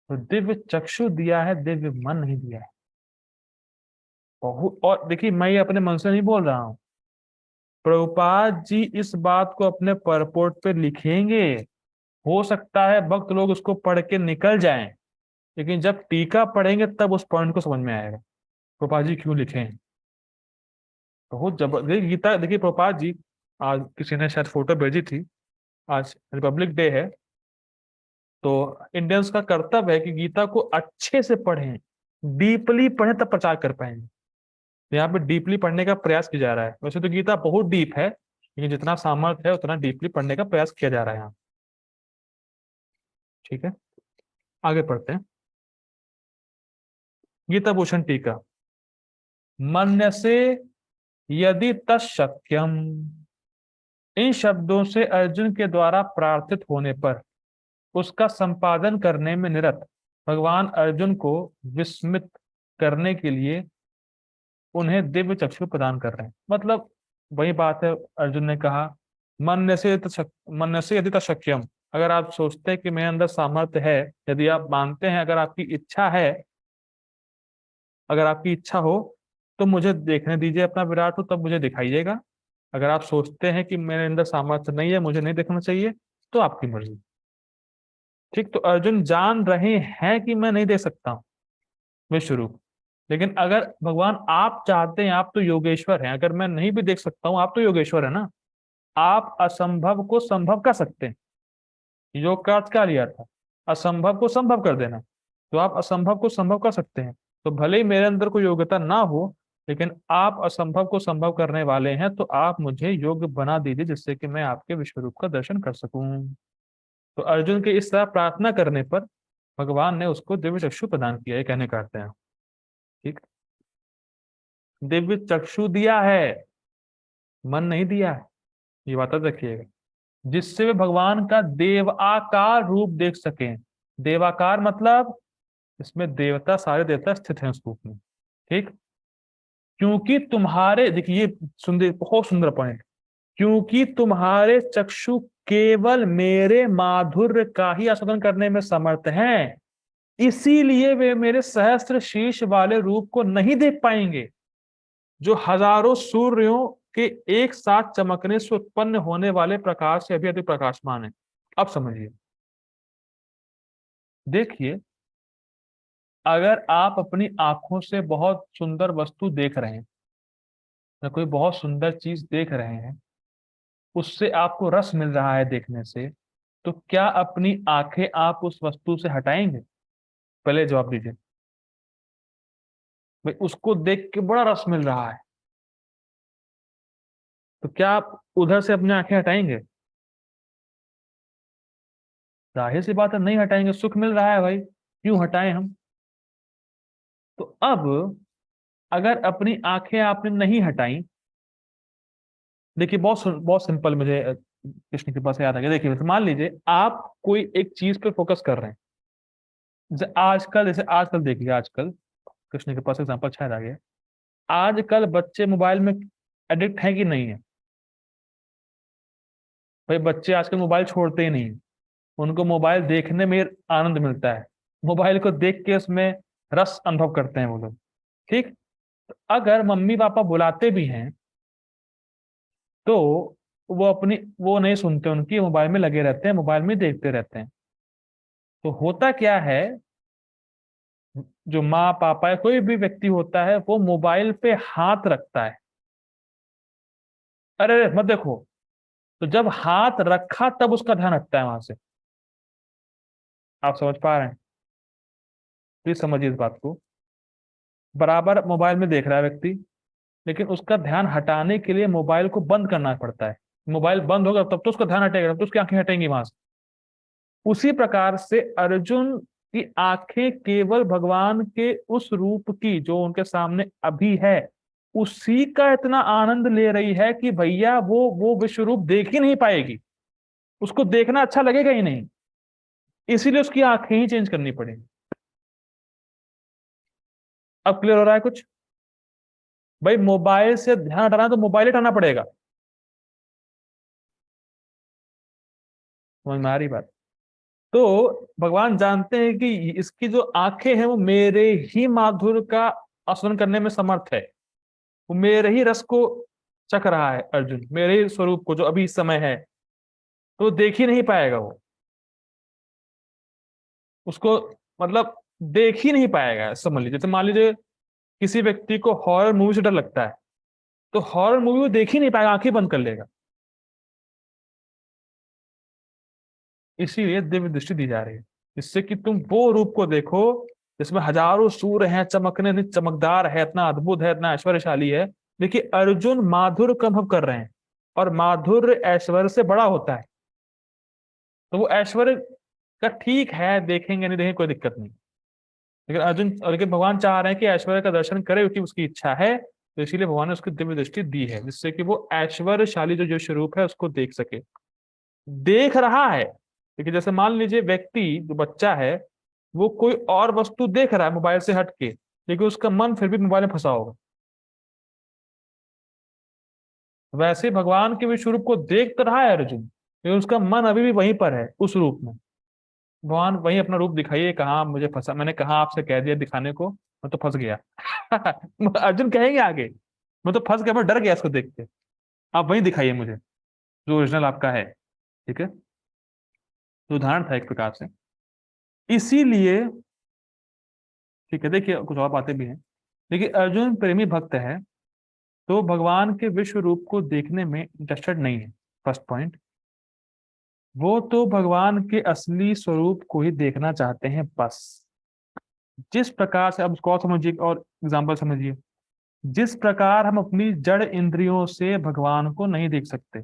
तो दिव्य चक्षु दिया है, दिव्य मन नहीं दिया है। बहुत, और देखिए मैं ये अपने मन से नहीं बोल रहा हूं, प्रभुपाद जी इस बात को अपने परपोर्ट पे लिखेंगे। हो सकता है भक्त लोग उसको पढ़ के निकल जाएं, लेकिन जब टीका पढ़ेंगे तब उस पॉइंट को समझ में आएगा प्रभुपाद जी क्यों लिखे हैं। बहुत जबरदस्त गीता, देखिए प्रभुपाद जी, आज किसी ने शायद फोटो भेजी थी, आज रिपब्लिक डे है, तो इंडियंस का कर्तव्य है कि गीता को अच्छे से पढ़ें, डीपली पढ़ें, तब प्रचार कर पाएंगे। तो यहाँ पे डीपली पढ़ने का प्रयास किया जा रहा है। वैसे तो गीता बहुत डीप है, लेकिन जितना सामर्थ्य है उतना डीपली पढ़ने का प्रयास किया जा रहा है यहाँ। ठीक है, आगे पढ़ते हैं। गीता भूषण टीका। मन्यसे यदि तत्शक्यम, इन शब्दों से अर्जुन के द्वारा प्रार्थित होने पर उसका संपादन करने में निरत भगवान अर्जुन को विस्मित करने के लिए उन्हें दिव्य चक्षु प्रदान कर रहे हैं। मतलब वही बात है, अर्जुन ने कहा मन से यदि तशक्यम, अगर आप सोचते हैं कि मेरे अंदर सामर्थ्य है, यदि आप मानते हैं, अगर आपकी इच्छा है, अगर आपकी इच्छा हो तो मुझे देखने दीजिए अपना विराट रूप, तब मुझे दिखाइएगा। अगर आप सोचते हैं कि मेरे अंदर सामर्थ्य नहीं है, मुझे नहीं देखना चाहिए, तो आपकी मर्जी। ठीक, तो अर्जुन जान रहे हैं कि मैं नहीं दे सकता हूं विश्व रूप, लेकिन अगर भगवान आप चाहते हैं, आप तो योगेश्वर हैं, अगर मैं नहीं भी देख सकता हूं, आप तो योगेश्वर है ना, आप असंभव को संभव कर सकते हैं। योग का अर्थ क्या लिया था? असंभव को संभव कर देना। तो आप असंभव को संभव कर सकते हैं। तो भले ही मेरे अंदर कोई योग्यता ना हो, लेकिन आप असंभव को संभव करने वाले हैं, तो आप मुझे योग्य बना दीजिए जिससे कि मैं आपके विश्व रूप का दर्शन कर सकूं। तो अर्जुन के इस तरह प्रार्थना करने पर भगवान ने उसको दिव्य चक्षु प्रदान किया, ये कहने का अर्थ है। ठीक, दिव्य चक्षु दिया है, मन नहीं दिया है, ये बात याद रखिएगा। जिससे वे भगवान का देवाकार रूप देख सकें। देवाकार मतलब इसमें देवता, सारे देवता स्थित हैं उस रूप में। ठीक, क्योंकि तुम्हारे, देखिए ये सुंदर, बहुत सुंदर पॉइंट, क्योंकि तुम्हारे चक्षु केवल मेरे माधुर्य का ही आस्वादन करने में समर्थ हैं, इसीलिए वे मेरे सहस्त्र शीर्ष वाले रूप को नहीं देख पाएंगे, जो हजारों सूर्यों के एक साथ चमकने से उत्पन्न होने वाले प्रकाश से अभी अधिक प्रकाशमान है। अब समझिए, देखिए, अगर आप अपनी आंखों से बहुत सुंदर वस्तु देख रहे हैं या कोई बहुत सुंदर चीज देख रहे हैं, उससे आपको रस मिल रहा है देखने से, तो क्या अपनी आंखें आप उस वस्तु से हटाएंगे? पहले जवाब दीजिए। भाई उसको देख के बड़ा रस मिल रहा है, तो क्या आप उधर से अपनी आंखें हटाएंगे? जाहिर सी बात है, नहीं हटाएंगे। सुख मिल रहा है भाई, क्यों हटाएं हम? तो अब अगर अपनी आंखें आपने नहीं हटाई, देखिए बहुत सिंपल, मुझे कृष्ण के पास याद आ गया। देखिए, तो मान लीजिए आप कोई एक चीज पे फोकस कर रहे हैं। जैसे आजकल देख लिया, आजकल कृष्ण के पास एग्जाम्पल शायद आ गया। आजकल बच्चे मोबाइल में एडिक्ट हैं कि नहीं है? भाई बच्चे आजकल मोबाइल छोड़ते ही नहीं। उनको मोबाइल देखने में आनंद मिलता है, मोबाइल को देख के उसमें रस अनुभव करते हैं वो लोग। ठीक, अगर मम्मी पापा बुलाते भी हैं तो वो नहीं सुनते, उनकी मोबाइल में लगे रहते हैं, मोबाइल में देखते रहते हैं। तो होता क्या है, जो माँ पापा या कोई भी व्यक्ति होता है, वो मोबाइल पे हाथ रखता है। अरे अरे, मत देखो। तो जब हाथ रखा तब उसका ध्यान हटता है वहां से। आप समझ पा रहे हैं? प्लीज समझिए इस बात को। बराबर मोबाइल में देख रहा है व्यक्ति, लेकिन उसका ध्यान हटाने के लिए मोबाइल को बंद करना पड़ता है। मोबाइल बंद होगा तब तो उसका ध्यान हटेगा, तब तो उसकी आंखें हटेंगी वहां से। उसी प्रकार से अर्जुन की आंखें केवल भगवान के उस रूप की जो उनके सामने अभी है, उसी का इतना आनंद ले रही है कि भैया वो विश्व रूप देख ही नहीं पाएगी, उसको देखना अच्छा लगेगा ही नहीं, इसीलिए उसकी आंखें ही चेंज करनी पड़ेगी। अब क्लियर हो रहा है कुछ? भाई मोबाइल से ध्यान हटाना है तो मोबाइल हटाना पड़ेगा। समझ में आ रही बात? तो भगवान जानते हैं कि इसकी जो आंखें हैं वो मेरे ही माधुर्य का आस्वादन करने में समर्थ है। वो मेरे ही रस को चख रहा है अर्जुन, मेरे ही स्वरूप को जो अभी इस समय है, तो देख ही नहीं पाएगा वो उसको, मतलब देख ही नहीं पाएगा। समझ लीजिए, जैसे मान लीजिए किसी व्यक्ति को हॉरर मूवी से डर लगता है, तो हॉरर मूवी वो देख ही नहीं पाएगा, आंखें बंद कर लेगा। इसीलिए दिव्य दृष्टि दी जा रही है, जिससे कि तुम वो रूप को देखो जिसमें हजारों सूर्य हैं, चमकने इतनी चमकदार है, इतना अद्भुत है, इतना ऐश्वर्यशाली है। देखिए अर्जुन माधुर्य का अनुभव कर रहे हैं, और माधुर्य ऐश्वर्य से बड़ा होता है। तो वो ऐश्वर्य का ठीक है, देखेंगे नहीं देखेंगे कोई दिक्कत नहीं, लेकिन भगवान चाह रहे हैं कि ऐश्वर्य का दर्शन करे, क्योंकि उसकी इच्छा है। तो इसीलिए भगवान ने उसकी दिव्य दृष्टि दी है, जिससे कि वो ऐश्वर्यशाली जो स्वरूप है उसको देख सके। देख रहा है, लेकिन जैसे मान लीजिए व्यक्ति जो बच्चा है, वो कोई और वस्तु देख रहा है मोबाइल से हट के, लेकिन उसका मन फिर भी मोबाइल में फंसा होगा। वैसे भगवान के विश्व रूप को देख तो रहा है अर्जुन, लेकिन उसका मन अभी भी वहीं पर है, उस रूप में। भगवान वही अपना रूप दिखाइए, कहा मुझे फंसा, मैंने कहा आपसे कह दिया दिखाने को, मैं तो फंस गया। अर्जुन कहेंगे आगे, मैं तो फंस गया, मैं डर गया इसको देख के, आप वही दिखाइए मुझे जो ओरिजिनल आपका है। ठीक है, तो उदाहरण था एक प्रकार से। इसीलिए, ठीक है, देखिए कुछ और बातें भी हैं। देखिए अर्जुन प्रेमी भक्त है, तो भगवान के विश्व रूप को देखने में इंटरेस्टेड नहीं है। फर्स्ट पॉइंट, वो तो भगवान के असली स्वरूप को ही देखना चाहते हैं बस। जिस प्रकार से, अब उसको और समझिए और एग्जाम्पल समझिए, जिस प्रकार हम अपनी जड़ इंद्रियों से भगवान को नहीं देख सकते,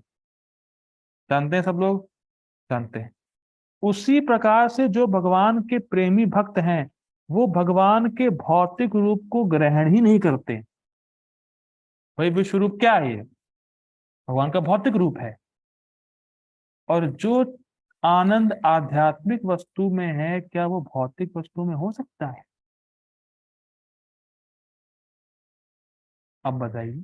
जानते हैं सब लोग, जानते हैं, उसी प्रकार से जो भगवान के प्रेमी भक्त हैं वो भगवान के भौतिक रूप को ग्रहण ही नहीं करते। भाई विश्व रूप क्या है? ये भगवान का भौतिक रूप है। और जो आनंद आध्यात्मिक वस्तु में है, क्या वो भौतिक वस्तु में हो सकता है? अब बताइए,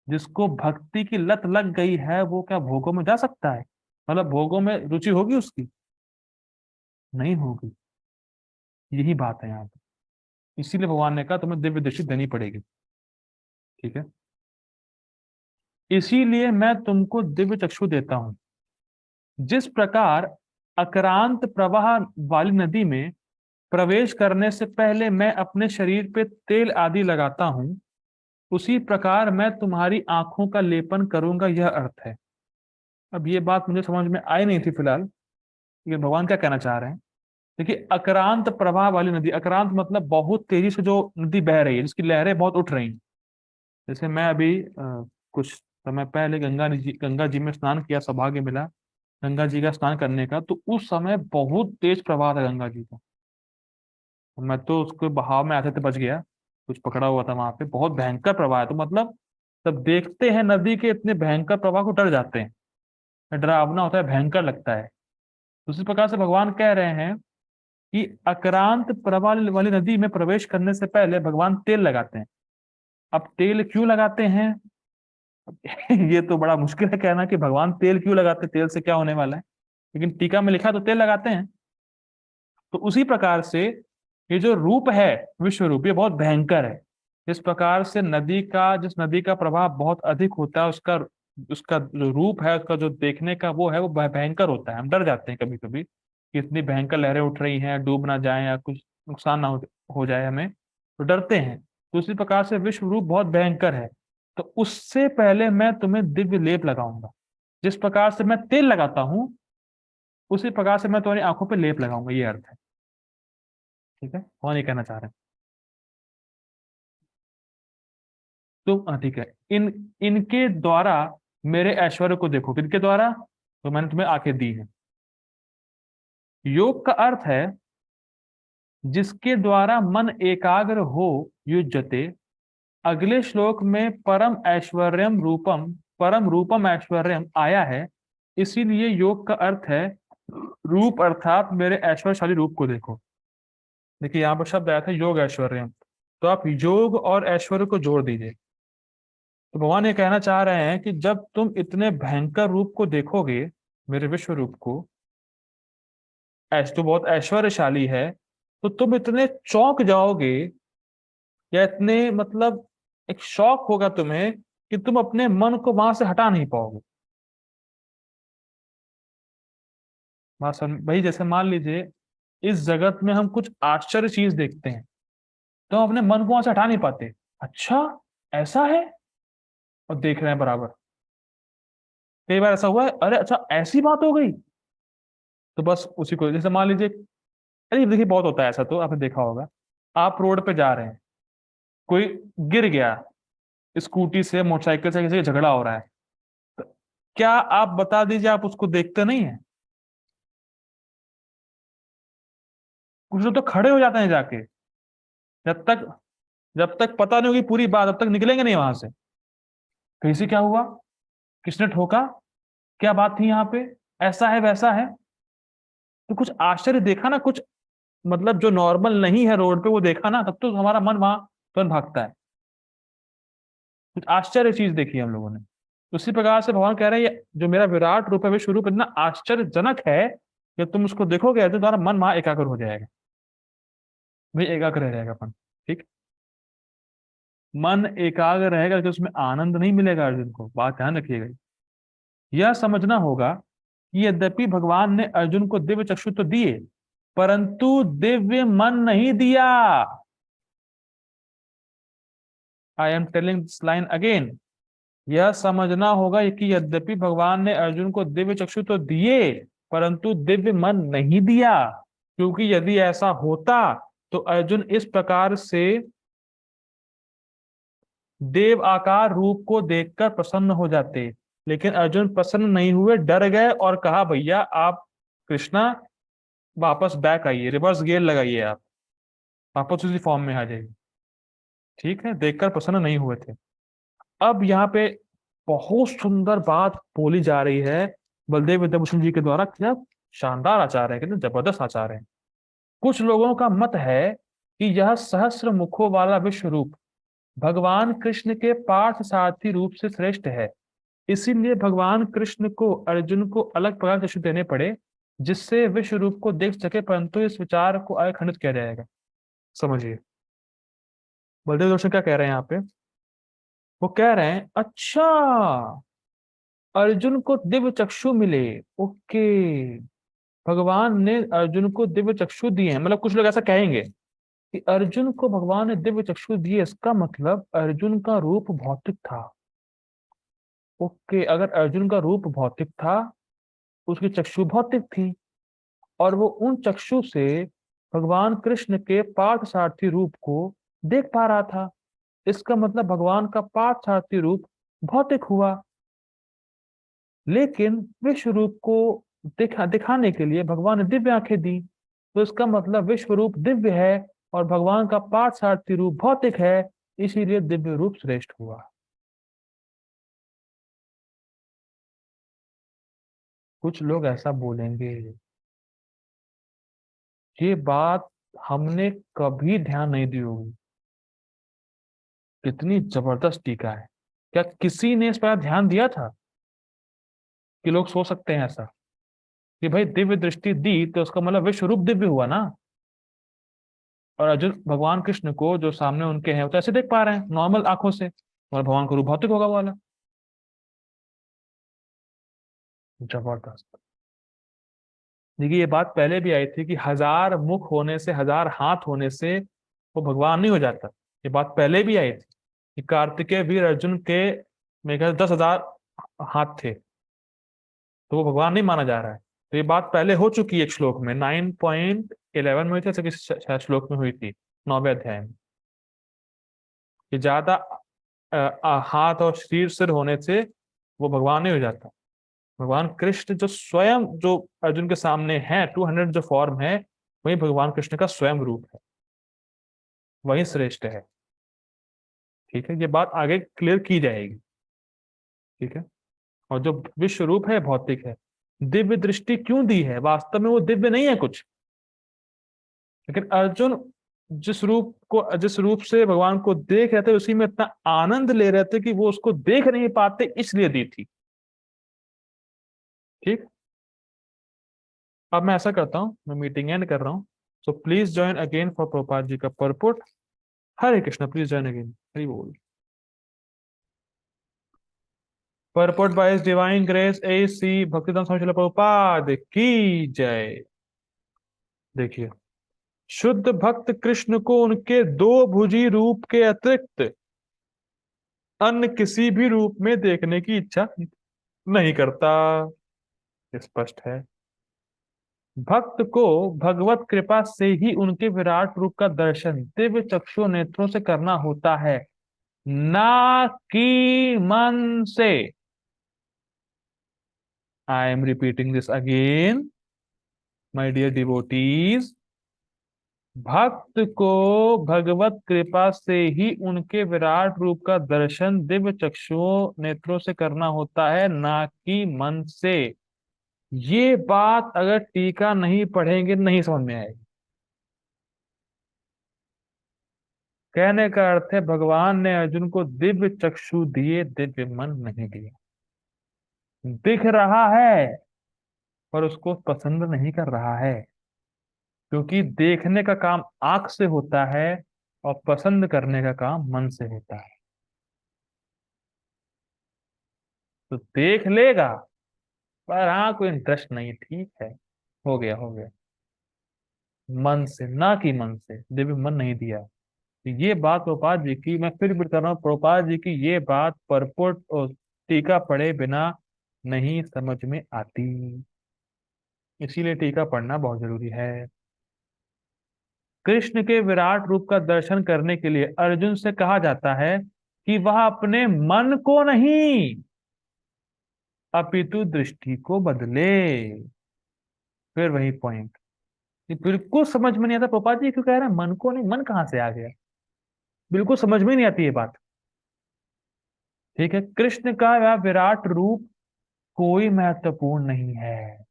जिसको भक्ति की लत लग गई है वो क्या भोगों में जा सकता है? मतलब भोगों में रुचि होगी उसकी? नहीं होगी। यही बात है यहाँ पे। इसीलिए भगवान ने कहा तुम्हें दिव्य दृष्टि देनी पड़ेगी। ठीक है, इसीलिए मैं तुमको दिव्य चक्षु देता हूं। जिस प्रकार अक्रांत प्रवाह वाली नदी में प्रवेश करने से पहले मैं अपने शरीर पे तेल आदि लगाता हूं, उसी प्रकार मैं तुम्हारी आंखों का लेपन करूंगा, यह अर्थ है। अब ये बात मुझे समझ में आई नहीं थी फिलहाल, लेकिन भगवान क्या कहना चाह रहे हैं? देखिए, अक्रांत प्रवाह वाली नदी, अक्रांत मतलब बहुत तेजी से जो नदी बह रही है, जिसकी लहरें बहुत उठ रही हैं। जैसे मैं अभी कुछ समय पहले गंगा जी में स्नान किया, सौभाग्य मिला गंगा जी का स्नान करने का, तो उस समय बहुत तेज प्रवाह था गंगा जी का। मैं तो उसके बहाव में आते थे बच गया, कुछ पकड़ा हुआ था वहां पे, बहुत भयंकर प्रवाह है। तो मतलब जब देखते हैं नदी के इतने भयंकर प्रवाह को डर जाते हैं, डरावना होता है, भयंकर लगता है। उसी प्रकार से भगवान कह रहे हैं कि अक्रांत प्रवाह वाली नदी में प्रवेश करने से पहले भगवान तेल लगाते हैं। अब तेल क्यों लगाते हैं? ये तो बड़ा मुश्किल है कहना कि भगवान तेल क्यों लगाते हैं, तेल से क्या होने वाला है, लेकिन टीका में लिखा तो तेल लगाते हैं। तो उसी प्रकार से ये जो रूप है, विश्व रूप, ये बहुत भयंकर है। इस प्रकार से जिस नदी का प्रभाव बहुत अधिक होता है, उसका उसका जो रूप है, उसका जो देखने का वो है, वो भयंकर होता है। हम डर जाते हैं कभी कभी कि इतनी भयंकर लहरें उठ रही हैं, डूब ना जाए या कुछ नुकसान ना हो जाए हमें, तो डरते हैं। तो उसी प्रकार से विश्व रूप बहुत भयंकर है। तो उससे पहले मैं तुम्हें दिव्य लेप लगाऊंगा। जिस प्रकार से मैं तेल लगाता हूं, उसी प्रकार से मैं तुम्हारी आंखों पे लेप लगाऊंगा, ये अर्थ है। ठीक है, कौन ये कहना चाह रहे हैं? तो ठीक है, इनके द्वारा मेरे ऐश्वर्य को देखो। किनके द्वारा? तो मैंने तुम्हें आंखें दी हैं। योग का अर्थ है जिसके द्वारा मन एकाग्र हो युज्यते। अगले श्लोक में परम रूपम ऐश्वर्यम आया है, इसीलिए योग का अर्थ है रूप, अर्थात मेरे ऐश्वर्यशाली रूप को देखो। देखिए यहाँ पर शब्द आया था योग ऐश्वर्यम, तो आप योग और ऐश्वर्य को जोड़ दीजिए। तो भगवान ये कहना चाह रहे हैं कि जब तुम इतने भयंकर रूप को देखोगे, मेरे विश्व रूप को, जो बहुत ऐश्वर्यशाली है, तो तुम इतने चौंक जाओगे, या इतने मतलब एक शौक होगा तुम्हें कि तुम अपने मन को वहां से हटा नहीं पाओगे। भाई जैसे मान लीजिए, इस जगत में हम कुछ आश्चर्य चीज देखते हैं, तो हम अपने मन को वहां से हटा नहीं पाते। अच्छा, ऐसा है, और देख रहे हैं बराबर। कई बार ऐसा हुआ है, अरे अच्छा ऐसी बात हो गई, तो बस उसी को, जैसे मान लीजिए, अरे देखिए बहुत होता है ऐसा, तो आपने देखा होगा, आप रोड पे जा रहे हैं, कोई गिर गया, स्कूटी से मोटरसाइकिल से किसी का झगड़ा हो रहा है, तो क्या आप बता दीजिए, आप उसको देखते नहीं है? कुछ लोग तो खड़े हो जाते हैं जाके, जब तक जब तक पता नहीं होगी पूरी बात, तब तक निकलेंगे नहीं वहां से। कैसे, क्या हुआ, किसने ठोका, क्या बात थी यहाँ पे, ऐसा है वैसा है। तो कुछ आश्चर्य देखा ना, कुछ मतलब जो नॉर्मल नहीं है रोड पे, वो देखा ना, तब तो हमारा मन वहां तुरंत भागता है। कुछ आश्चर्य चीज देखी हम लोगों ने। उसी प्रकार से भगवान कह रहे हैं, ये जो मेरा विराट रूप है, विश्व रूप इतना आश्चर्यजनक है कि तुम उसको देखोगे तो तुम्हारा मन वहां एकाग्र हो जाएगा। भाई एकाग्र रह जाएगा अपन। ठीक, मन एकाग्र रहेगा कि उसमें आनंद नहीं मिलेगा अर्जुन को, बात ध्यान रखिएगा। यह समझना होगा कि यद्यपि भगवान ने अर्जुन को दिव्य चक्षु तो दिए, परंतु दिव्य मन नहीं दिया। I am telling this line again. यह समझना होगा कि यद्यपि भगवान ने अर्जुन को दिव्य चक्षु तो दिए, परंतु दिव्य मन नहीं दिया। क्योंकि यदि ऐसा होता तो अर्जुन इस प्रकार से देव आकार रूप को देखकर प्रसन्न हो जाते। लेकिन अर्जुन प्रसन्न नहीं हुए, डर गए और कहा भैया आप कृष्णा वापस बैक आइए, रिवर्स गियर लगाइए, आप वापस उसी फॉर्म में आ जाइए। ठीक है, देखकर प्रसन्न नहीं हुए थे। अब यहाँ पे बहुत सुंदर बात बोली जा रही है बलदेव विद्याभूषण जी के द्वारा। क्या शानदार आचार है, कितने जबरदस्त आचार है। कुछ लोगों का मत है कि यह सहस्र मुखों वाला विश्व रूप भगवान कृष्ण के पार्थ सारथी रूप से श्रेष्ठ है। इसीलिए भगवान कृष्ण को अर्जुन को अलग प्रकार चक्षु देने पड़े, जिससे विश्व रूप को देख सके, परंतु इस विचार को आगे खंडित किया जाएगा। समझिए बलदेव दोषण क्या कह रहे हैं यहाँ पे। वो कह रहे हैं अच्छा, अर्जुन को दिव्य चक्षु मिले, ओके, भगवान ने अर्जुन को दिव्य चक्षु दिए हैं, मतलब कुछ लोग ऐसा कहेंगे कि अर्जुन को भगवान ने दिव्य चक्षु दिए, इसका मतलब अर्जुन का रूप भौतिक था। ओके, अगर अर्जुन का रूप भौतिक था, उसकी चक्षु भौतिक थी, और वो उन चक्षु से भगवान कृष्ण के पार्थ सारथी रूप को देख पा रहा था। इसका मतलब भगवान का पार्थ सारथी रूप भौतिक हुआ। लेकिन विश्व रूप को दिखाने के लिए भगवान ने दिव्य आंखें दी, तो इसका मतलब विश्व रूप दिव्य है और भगवान का पार्थ सारथी रूप भौतिक है, इसीलिए दिव्य रूप श्रेष्ठ हुआ। कुछ लोग ऐसा बोलेंगे, ये बात हमने कभी ध्यान नहीं दी होगी। कितनी जबरदस्त टीका है। क्या किसी ने इस पर ध्यान दिया था कि लोग सोच सकते हैं ऐसा कि भाई दिव्य दृष्टि दी तो उसका मतलब विश्व रूप दिव्य हुआ ना, और अर्जुन भगवान कृष्ण को जो सामने उनके हैं वो तो ऐसे देख पा रहे हैं नॉर्मल आंखों से, और भगवान का रूप भौतिक होगा वो वाला। जबरदस्त। देखिए ये बात पहले भी आई थी कि हजार मुख होने से, हजार हाथ होने से वो भगवान नहीं हो जाता। ये बात पहले भी आई थी कि कार्तिकेय वीर अर्जुन के मेरे ख्याल 10,000 हाथ थे, तो वो भगवान नहीं माना जा रहा है। तो ये बात पहले हो चुकी है एक श्लोक में, 9.11 में हुई थी, ऐसे किसी शायद श्लोक में हुई थी, 9वें अध्याय में, कि ज्यादा हाथ और शरीर सिर होने से वो भगवान नहीं हो जाता। भगवान कृष्ण जो स्वयं जो अर्जुन के सामने है, 200 जो फॉर्म है, वही भगवान कृष्ण का स्वयं रूप है, वही श्रेष्ठ है। ठीक है, ये बात आगे क्लियर की जाएगी। ठीक है, और जो विश्व रूप है भौतिक है। दिव्य दृष्टि क्यों दी है, वास्तव में वो दिव्य नहीं है कुछ, लेकिन अर्जुन जिस रूप से भगवान को देख रहे थे उसी में इतना आनंद ले रहे थे कि वो उसको देख नहीं पाते, इसलिए दी थी। ठीक, अब मैं ऐसा करता हूँ, मैं मीटिंग एंड कर रहा हूँ। So please join again for Prabhupada ji का purport. Hare Krishna, please join again. Hari बोल। Purport by his divine grace AC Bhaktidham Swami Srila Prabhupada की जय। देखिए, शुद्ध भक्त कृष्ण को उनके दो भुजी रूप के अतिरिक्त अन्य किसी भी रूप में देखने की इच्छा नहीं करता। स्पष्ट है। भक्त को भगवत कृपा से ही उनके विराट रूप का दर्शन दिव्य चक्षु नेत्रों से करना होता है, ना कि मन से। I am repeating this again, my dear devotees. भक्त को भगवत कृपा से ही उनके विराट रूप का दर्शन दिव्य चक्षुओं नेत्रों से करना होता है, ना कि मन से। ये बात अगर टीका नहीं पढ़ेंगे नहीं समझ में आएगी। कहने का अर्थ है भगवान ने अर्जुन को दिव्य चक्षु दिए, दिव्य मन नहीं दिया। दिख रहा है पर उसको पसंद नहीं कर रहा है, क्योंकि देखने का काम आंख से होता है और पसंद करने का काम मन से होता है। तो देख लेगा पर हाँ कोई इंटरेस्ट नहीं, ठीक है, हो गया हो गया। मन से, ना कि मन से, दिव्य मन नहीं दिया। ये बात प्रभुपाद जी की, मैं फिर रिपीट कर रहा हूँ, प्रभुपाद जी की ये बात परपुट और टीका पढ़े बिना नहीं समझ में आती, इसीलिए टीका पढ़ना बहुत जरूरी है। कृष्ण के विराट रूप का दर्शन करने के लिए अर्जुन से कहा जाता है कि वह अपने मन को नहीं अपितु दृष्टि को बदले। फिर वही पॉइंट, ये बिल्कुल समझ में नहीं आता, प्रभुपाद जी क्यों कह रहे हैं मन को नहीं, मन कहाँ से आ गया, बिल्कुल समझ में नहीं आती ये बात। ठीक है, कृष्ण का वह विराट रूप कोई महत्वपूर्ण नहीं है।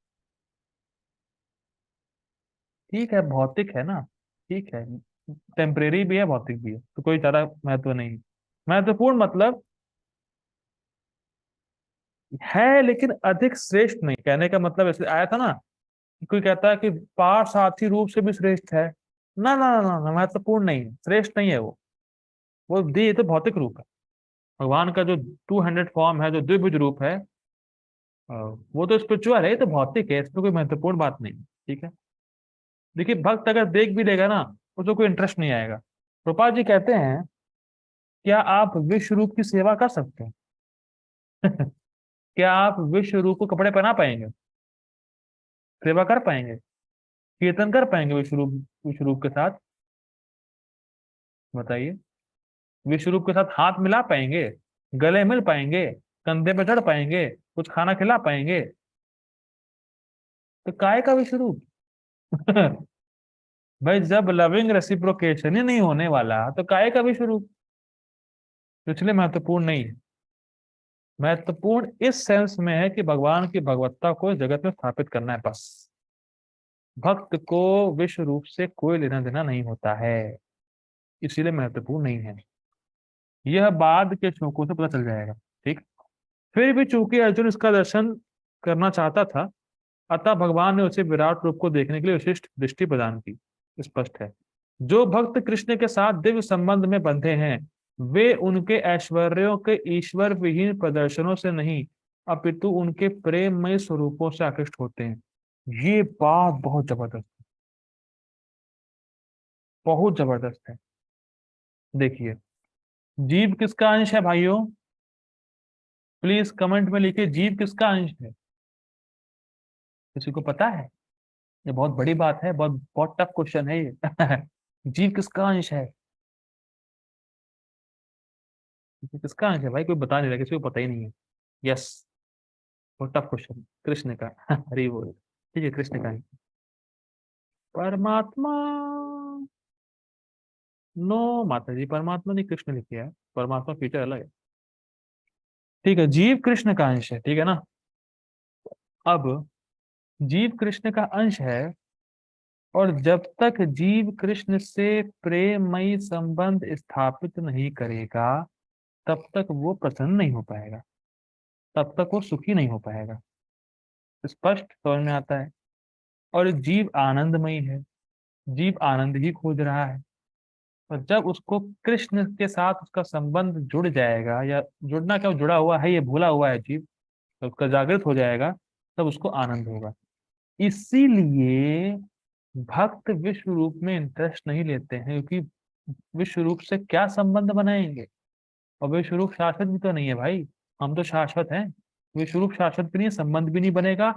ठीक है, भौतिक है ना, ठीक है, टेम्परेरी भी है भौतिक भी है, तो कोई ज्यादा महत्व नहीं। महत्वपूर्ण मतलब है लेकिन अधिक श्रेष्ठ नहीं, कहने का मतलब ऐसे आया था ना, कोई कहता है कि पार्श्वसारथी रूप से भी श्रेष्ठ है, ना ना ना ना, महत्वपूर्ण नहीं है, श्रेष्ठ नहीं है वो ये तो भौतिक रूप है। भगवान का जो 200 फॉर्म है, जो द्विभुज रूप है, अ, वो तो स्पिरिचुअल है, ये तो भौतिक है, इसमें कोई महत्वपूर्ण बात नहीं है। ठीक है, देखिए भक्त अगर देख भी लेगा ना, उसको कोई इंटरेस्ट नहीं आएगा। रूपा जी कहते हैं, क्या आप विश्व रूप की सेवा कर सकते हैं? क्या आप विश्व रूप को कपड़े पहना पाएंगे? सेवा कर पाएंगे? कीर्तन कर पाएंगे विश्व रूप के साथ? बताइए, विश्व रूप के साथ हाथ मिला पाएंगे? गले मिल पाएंगे? कंधे पे चढ़ पाएंगे? कुछ खाना खिला पाएंगे? तो काय का विश्व रूप? भाई जब लविंग रेसिप्रोकेशन ही नहीं होने वाला तो काय का विश्व रूप? तो इसलिए महत्वपूर्ण नहीं है। महत्वपूर्ण इस सेंस में है कि भगवान की भगवत्ता को इस जगत में स्थापित करना है बस। भक्त को विश्व रूप से कोई लेना देना नहीं होता है, इसीलिए महत्वपूर्ण नहीं है। यह बाद के श्लोकों से पता चल जाएगा। ठीक, फिर भी चूंकि अर्जुन इसका दर्शन करना चाहता था, अतः भगवान ने उसे विराट रूप को देखने के लिए विशिष्ट दृष्टि प्रदान की। स्पष्ट है, जो भक्त कृष्ण के साथ दिव्य संबंध में बंधे हैं, वे उनके ऐश्वर्यों के ईश्वर विहीन प्रदर्शनों से नहीं, अपितु उनके प्रेममय स्वरूपों से आकृष्ट होते हैं। ये बात बहुत जबरदस्त, बहुत जबरदस्त है। देखिए, जीव किसका अंश है भाइयों? प्लीज कमेंट में लिखिए, जीव किसका अंश है? किसी को पता है? ये बहुत बड़ी बात है, बहुत बहुत टफ क्वेश्चन है ये। जीव किसका अंश है? किसका अंश है भाई, कोई बता नहीं रहा, किसी को पता ही नहीं है। यस, बहुत टफ क्वेश्चन, कृष्ण का। हरी बोल। ठीक है, कृष्ण का ही। परमात्मा, नो माता जी, परमात्मा ने कृष्ण लिखा है, परमात्मा फीचर अलग है। ठीक है, जीव कृष्ण का अंश है, ठीक है ना। अब जीव कृष्ण का अंश है, और जब तक जीव कृष्ण से प्रेममयी संबंध स्थापित नहीं करेगा, तब तक वो प्रसन्न नहीं हो पाएगा, तब तक वो सुखी नहीं हो पाएगा। स्पष्ट समझ में आता है। और जीव आनंदमयी है, जीव आनंद ही खोज रहा है, और जब उसको कृष्ण के साथ उसका संबंध जुड़ जाएगा, या जुड़ना क्या, जुड़ा हुआ है, ये भूला हुआ है जीव, तो उसका जागृत हो जाएगा, तब उसको आनंद होगा। इसीलिए भक्त विश्व रूप में इंटरेस्ट नहीं लेते हैं, क्योंकि विश्व रूप से क्या संबंध बनाएंगे, और विश्व रूप शाश्वत भी तो नहीं है भाई, हम तो शाश्वत हैं। विश्व रूप शाश्वत भी नहीं है, संबंध भी नहीं बनेगा।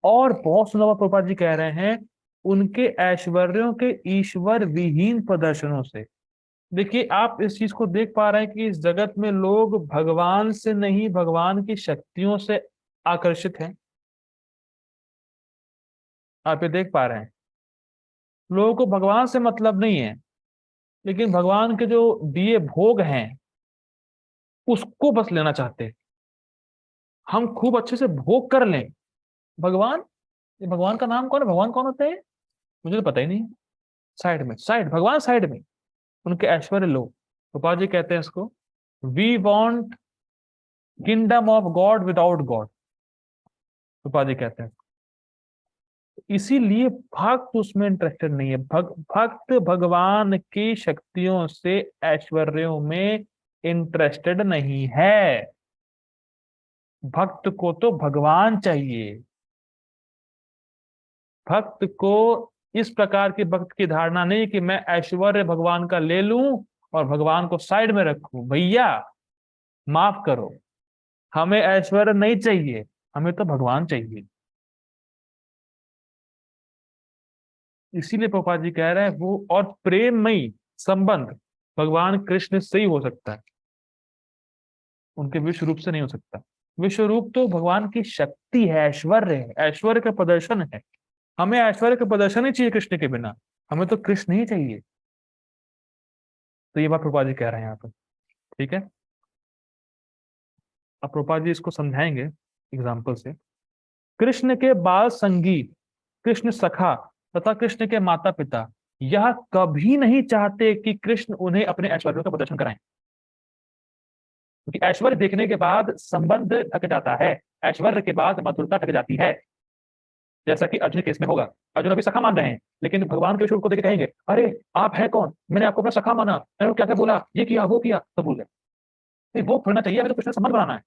और बहुत सुंदर बात प्रभुपाद जी कह रहे हैं, उनके ऐश्वर्यों के ईश्वर विहीन प्रदर्शनों से। देखिए, आप इस चीज को देख पा रहे हैं कि इस जगत में लोग भगवान से नहीं, भगवान की शक्तियों से आकर्षित हैं। आप ये देख पा रहे हैं, लोगों को भगवान से मतलब नहीं है, लेकिन भगवान के जो दिए भोग हैं उसको बस लेना चाहते हैं। हम खूब अच्छे से भोग कर लें। भगवान, ये भगवान का नाम कौन है, भगवान कौन होते हैं? मुझे तो पता ही नहीं है। साइड में, साइड, भगवान साइड में, उनके ऐश्वर्य लो। गोपाल जी कहते हैं इसको, we want kingdom of God without God, Gopal ji कहते हैं। इसीलिए भक्त उसमें इंटरेस्टेड नहीं है। भक्त भगवान की शक्तियों से, ऐश्वर्यों में इंटरेस्टेड नहीं है। भक्त को तो भगवान चाहिए। भक्त को इस प्रकार की भक्त की धारणा नहीं कि मैं ऐश्वर्य भगवान का ले लूं और भगवान को साइड में रखूं। भैया माफ करो, हमें ऐश्वर्य नहीं चाहिए, हमें तो भगवान चाहिए। इसीलिए प्रभुपाद जी कह रहे हैं वो, और प्रेममयी संबंध भगवान कृष्ण से ही हो सकता है, उनके विश्व रूप से नहीं हो सकता। विश्व रूप तो भगवान की शक्ति है, ऐश्वर्य है, ऐश्वर्य का प्रदर्शन है। हमें ऐश्वर्य का प्रदर्शन ही चाहिए कृष्ण के बिना, हमें तो कृष्ण ही चाहिए। तो ये बात प्रभुपाद जी कह रहे हैं यहाँ पर। ठीक है, अब प्रभुपाद जी इसको समझाएंगे एग्जाम्पल से। कृष्ण के बाल संगी, कृष्ण सखा तथा कृष्ण के माता पिता यह कभी नहीं चाहते कि कृष्ण उन्हें अपने ऐश्वर्य का प्रदर्शन कराएं, क्योंकि ऐश्वर्य देखने के बाद संबंध ढक जाता है, ऐश्वर्य के बाद मधुरता ढक जाती है। जैसा कि अर्जुन केस में होगा, अर्जुन अभी सखा मान रहे हैं, लेकिन भगवान के स्वरूप को देख के कहेंगे अरे आप है कौन, मैंने आपको अपना सखा माना, मैंने क्या क्या बोला, ये किया वो किया, तो भूल गए। नहीं, वो खोलना चाहिए, अभी तो कृष्ण संबंध बनाना है,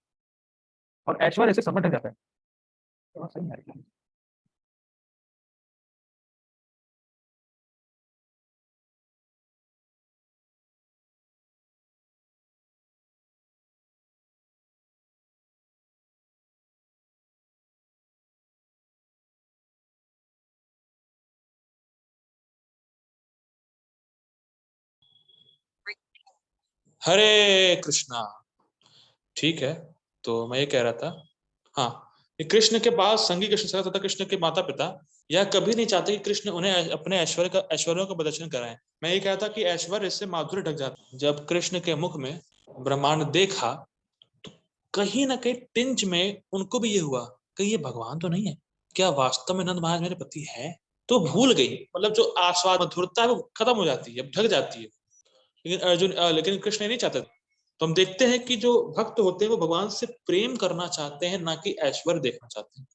और ऐश्वर्य से संबंध ढक जाता है। तो बात सही है। हरे कृष्णा। ठीक है, तो मैं ये कह रहा था, हाँ, कि कृष्ण के पास संगी कृष्ण सखा तथा कृष्ण के माता पिता यह कभी नहीं चाहते कि कृष्ण उन्हें अपने ऐश्वर्यों का प्रदर्शन कराएं। मैं ये कहता कि ऐश्वर्य से माधुर्य ढक जाता। जब कृष्ण के मुख में ब्रह्मांड देखा तो कहीं ना कहीं टिंच में उनको भी ये हुआ कि ये भगवान तो नहीं है, क्या वास्तव में नंद महाराज मेरे पति है? तो भूल गई, मतलब जो आस्वाद मधुरता है वो खत्म हो जाती है, ढक जाती है। लेकिन कृष्ण नहीं चाहते। तो हम देखते हैं कि जो भक्त होते हैं वो भगवान से प्रेम करना चाहते हैं, ना कि ऐश्वर्य देखना चाहते हैं।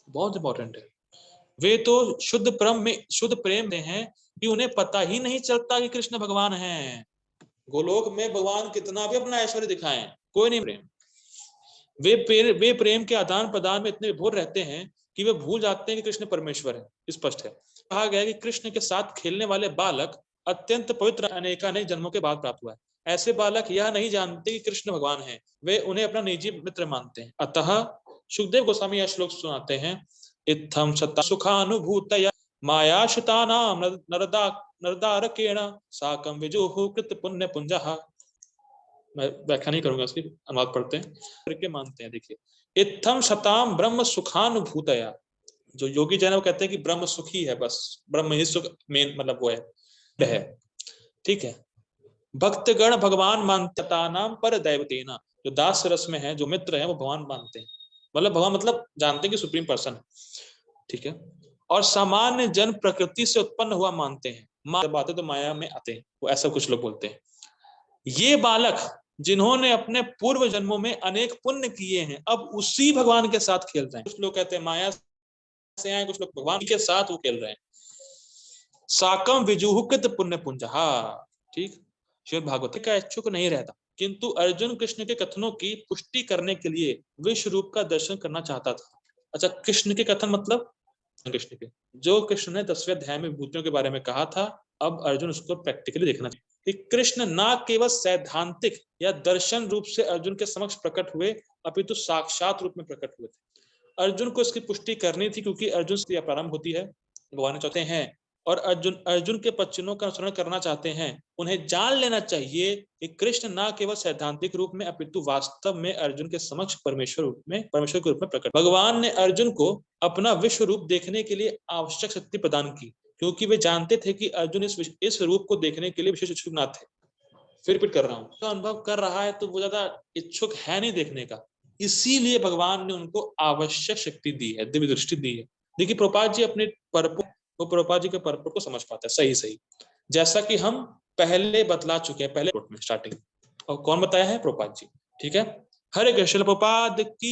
बहुत इंपॉर्टेंट है। वे तो शुद्ध प्रेम में हैं कि उन्हें पता ही नहीं चलता कि कृष्ण भगवान हैं। गोलोक में भगवान कितना भी अपना ऐश्वर्य दिखाएं, कोई नहीं प्रेम। वे प्रेम के आदान प्रदान में इतने विभोर रहते हैं कि वे भूल जाते हैं कि कृष्ण परमेश्वर है। स्पष्ट है, कहा गया कि कृष्ण के साथ खेलने वाले बालक अत्यंत पवित्र अनेकानेक जन्मों के बाद प्राप्त हुआ है। ऐसे बालक यह नहीं जानते कि कृष्ण भगवान है, वे उन्हें अपना निजी मित्र मानते हैं। अतः सुखदेव गोस्वामी यह श्लोक सुनाते हैं, इत्थम सत्ता सुखानुभूत मायाश्रितानाम नरदा नरदारकेण साकं विजुः कृत पुण्य पुंजः। मैं व्याख्या नहीं करूंगा, उसकी अनुवाद पढ़ते हैं करके मानते हैं। देखिए, इत्थम शताम ब्रह्म सुखानुभूतया, जो योगी जन वो कहते हैं कि ब्रह्म सुखी है, बस ब्रह्म ही सुख मेन मतलब वो है। ठीक है, भक्तगण भगवान मानते नाम पर दैवतेना, जो दास रस में है, जो मित्र है, वो भगवान मानते हैं, मतलब भगवान मतलब जानते हैं कि सुप्रीम पर्सन है। ठीक है, और सामान्य जन प्रकृति से उत्पन्न हुआ मानते हैं, बातें तो माया में आते हैं, वो ऐसा कुछ लोग बोलते हैं। ये बालक जिन्होंने अपने पूर्व जन्मों में अनेक पुण्य किए हैं, अब उसी भगवान के साथ खेल रहे हैं। कुछ लोग कहते हैं माया से आए, कुछ लोग भगवान के साथ वो खेल रहे हैं। साकम विजुहुकृत पुण्य पुंजहा। ठीक, श्रीमद् भागवत का इच्छुक नहीं रहता, किंतु अर्जुन कृष्ण के कथनों की पुष्टि करने के लिए विश्व रूप का दर्शन करना चाहता था। अच्छा, कृष्ण के कथन मतलब कृष्ण के, जो कृष्ण ने 10वें अध्याय में विभूतियों के बारे में कहा था, अब अर्जुन उसको प्रैक्टिकली देखना चाहिए कि कृष्ण ना केवल सैद्धांतिक या दर्शन रूप से अर्जुन के समक्ष प्रकट हुए, अपितु साक्षात रूप में प्रकट हुए थे। अर्जुन को इसकी पुष्टि करनी थी, क्योंकि अर्जुन से प्रारंभ होती है। भगवान चाहते हैं, और अर्जुन के वचनों का अनुसरण करना चाहते हैं, उन्हें जान लेना चाहिए कि कृष्ण ना केवल सैद्धांतिक रूप में अपितु वास्तव में अर्जुन के समक्ष परमेश्वर के रूप में प्रकट। भगवान ने अर्जुन को अपना विश्व रूप देखने के लिए आवश्यक शक्ति प्रदान की, क्योंकि वे जानते थे कि अर्जुन इस रूप को देखने के लिए विशेष इच्छुक न थे। फिर रिपीट कर रहा हूं, तो अनुभव कर रहा है तो वो ज्यादा इच्छुक है नहीं देखने का, इसीलिए भगवान ने उनको आवश्यक शक्ति दी है, दिव्य दृष्टि दी है। देखिए, प्रभुपाद जी अपने पर्पो वो प्रभुपाद जी के पर्पो को समझ पाते हैं सही सही, जैसा कि हम पहले बतला चुके हैं, पहले में स्टार्टिंग। और कौन बताया है? प्रभुपाद जी। ठीक है, हरे कृष्ण। प्रभुपाद की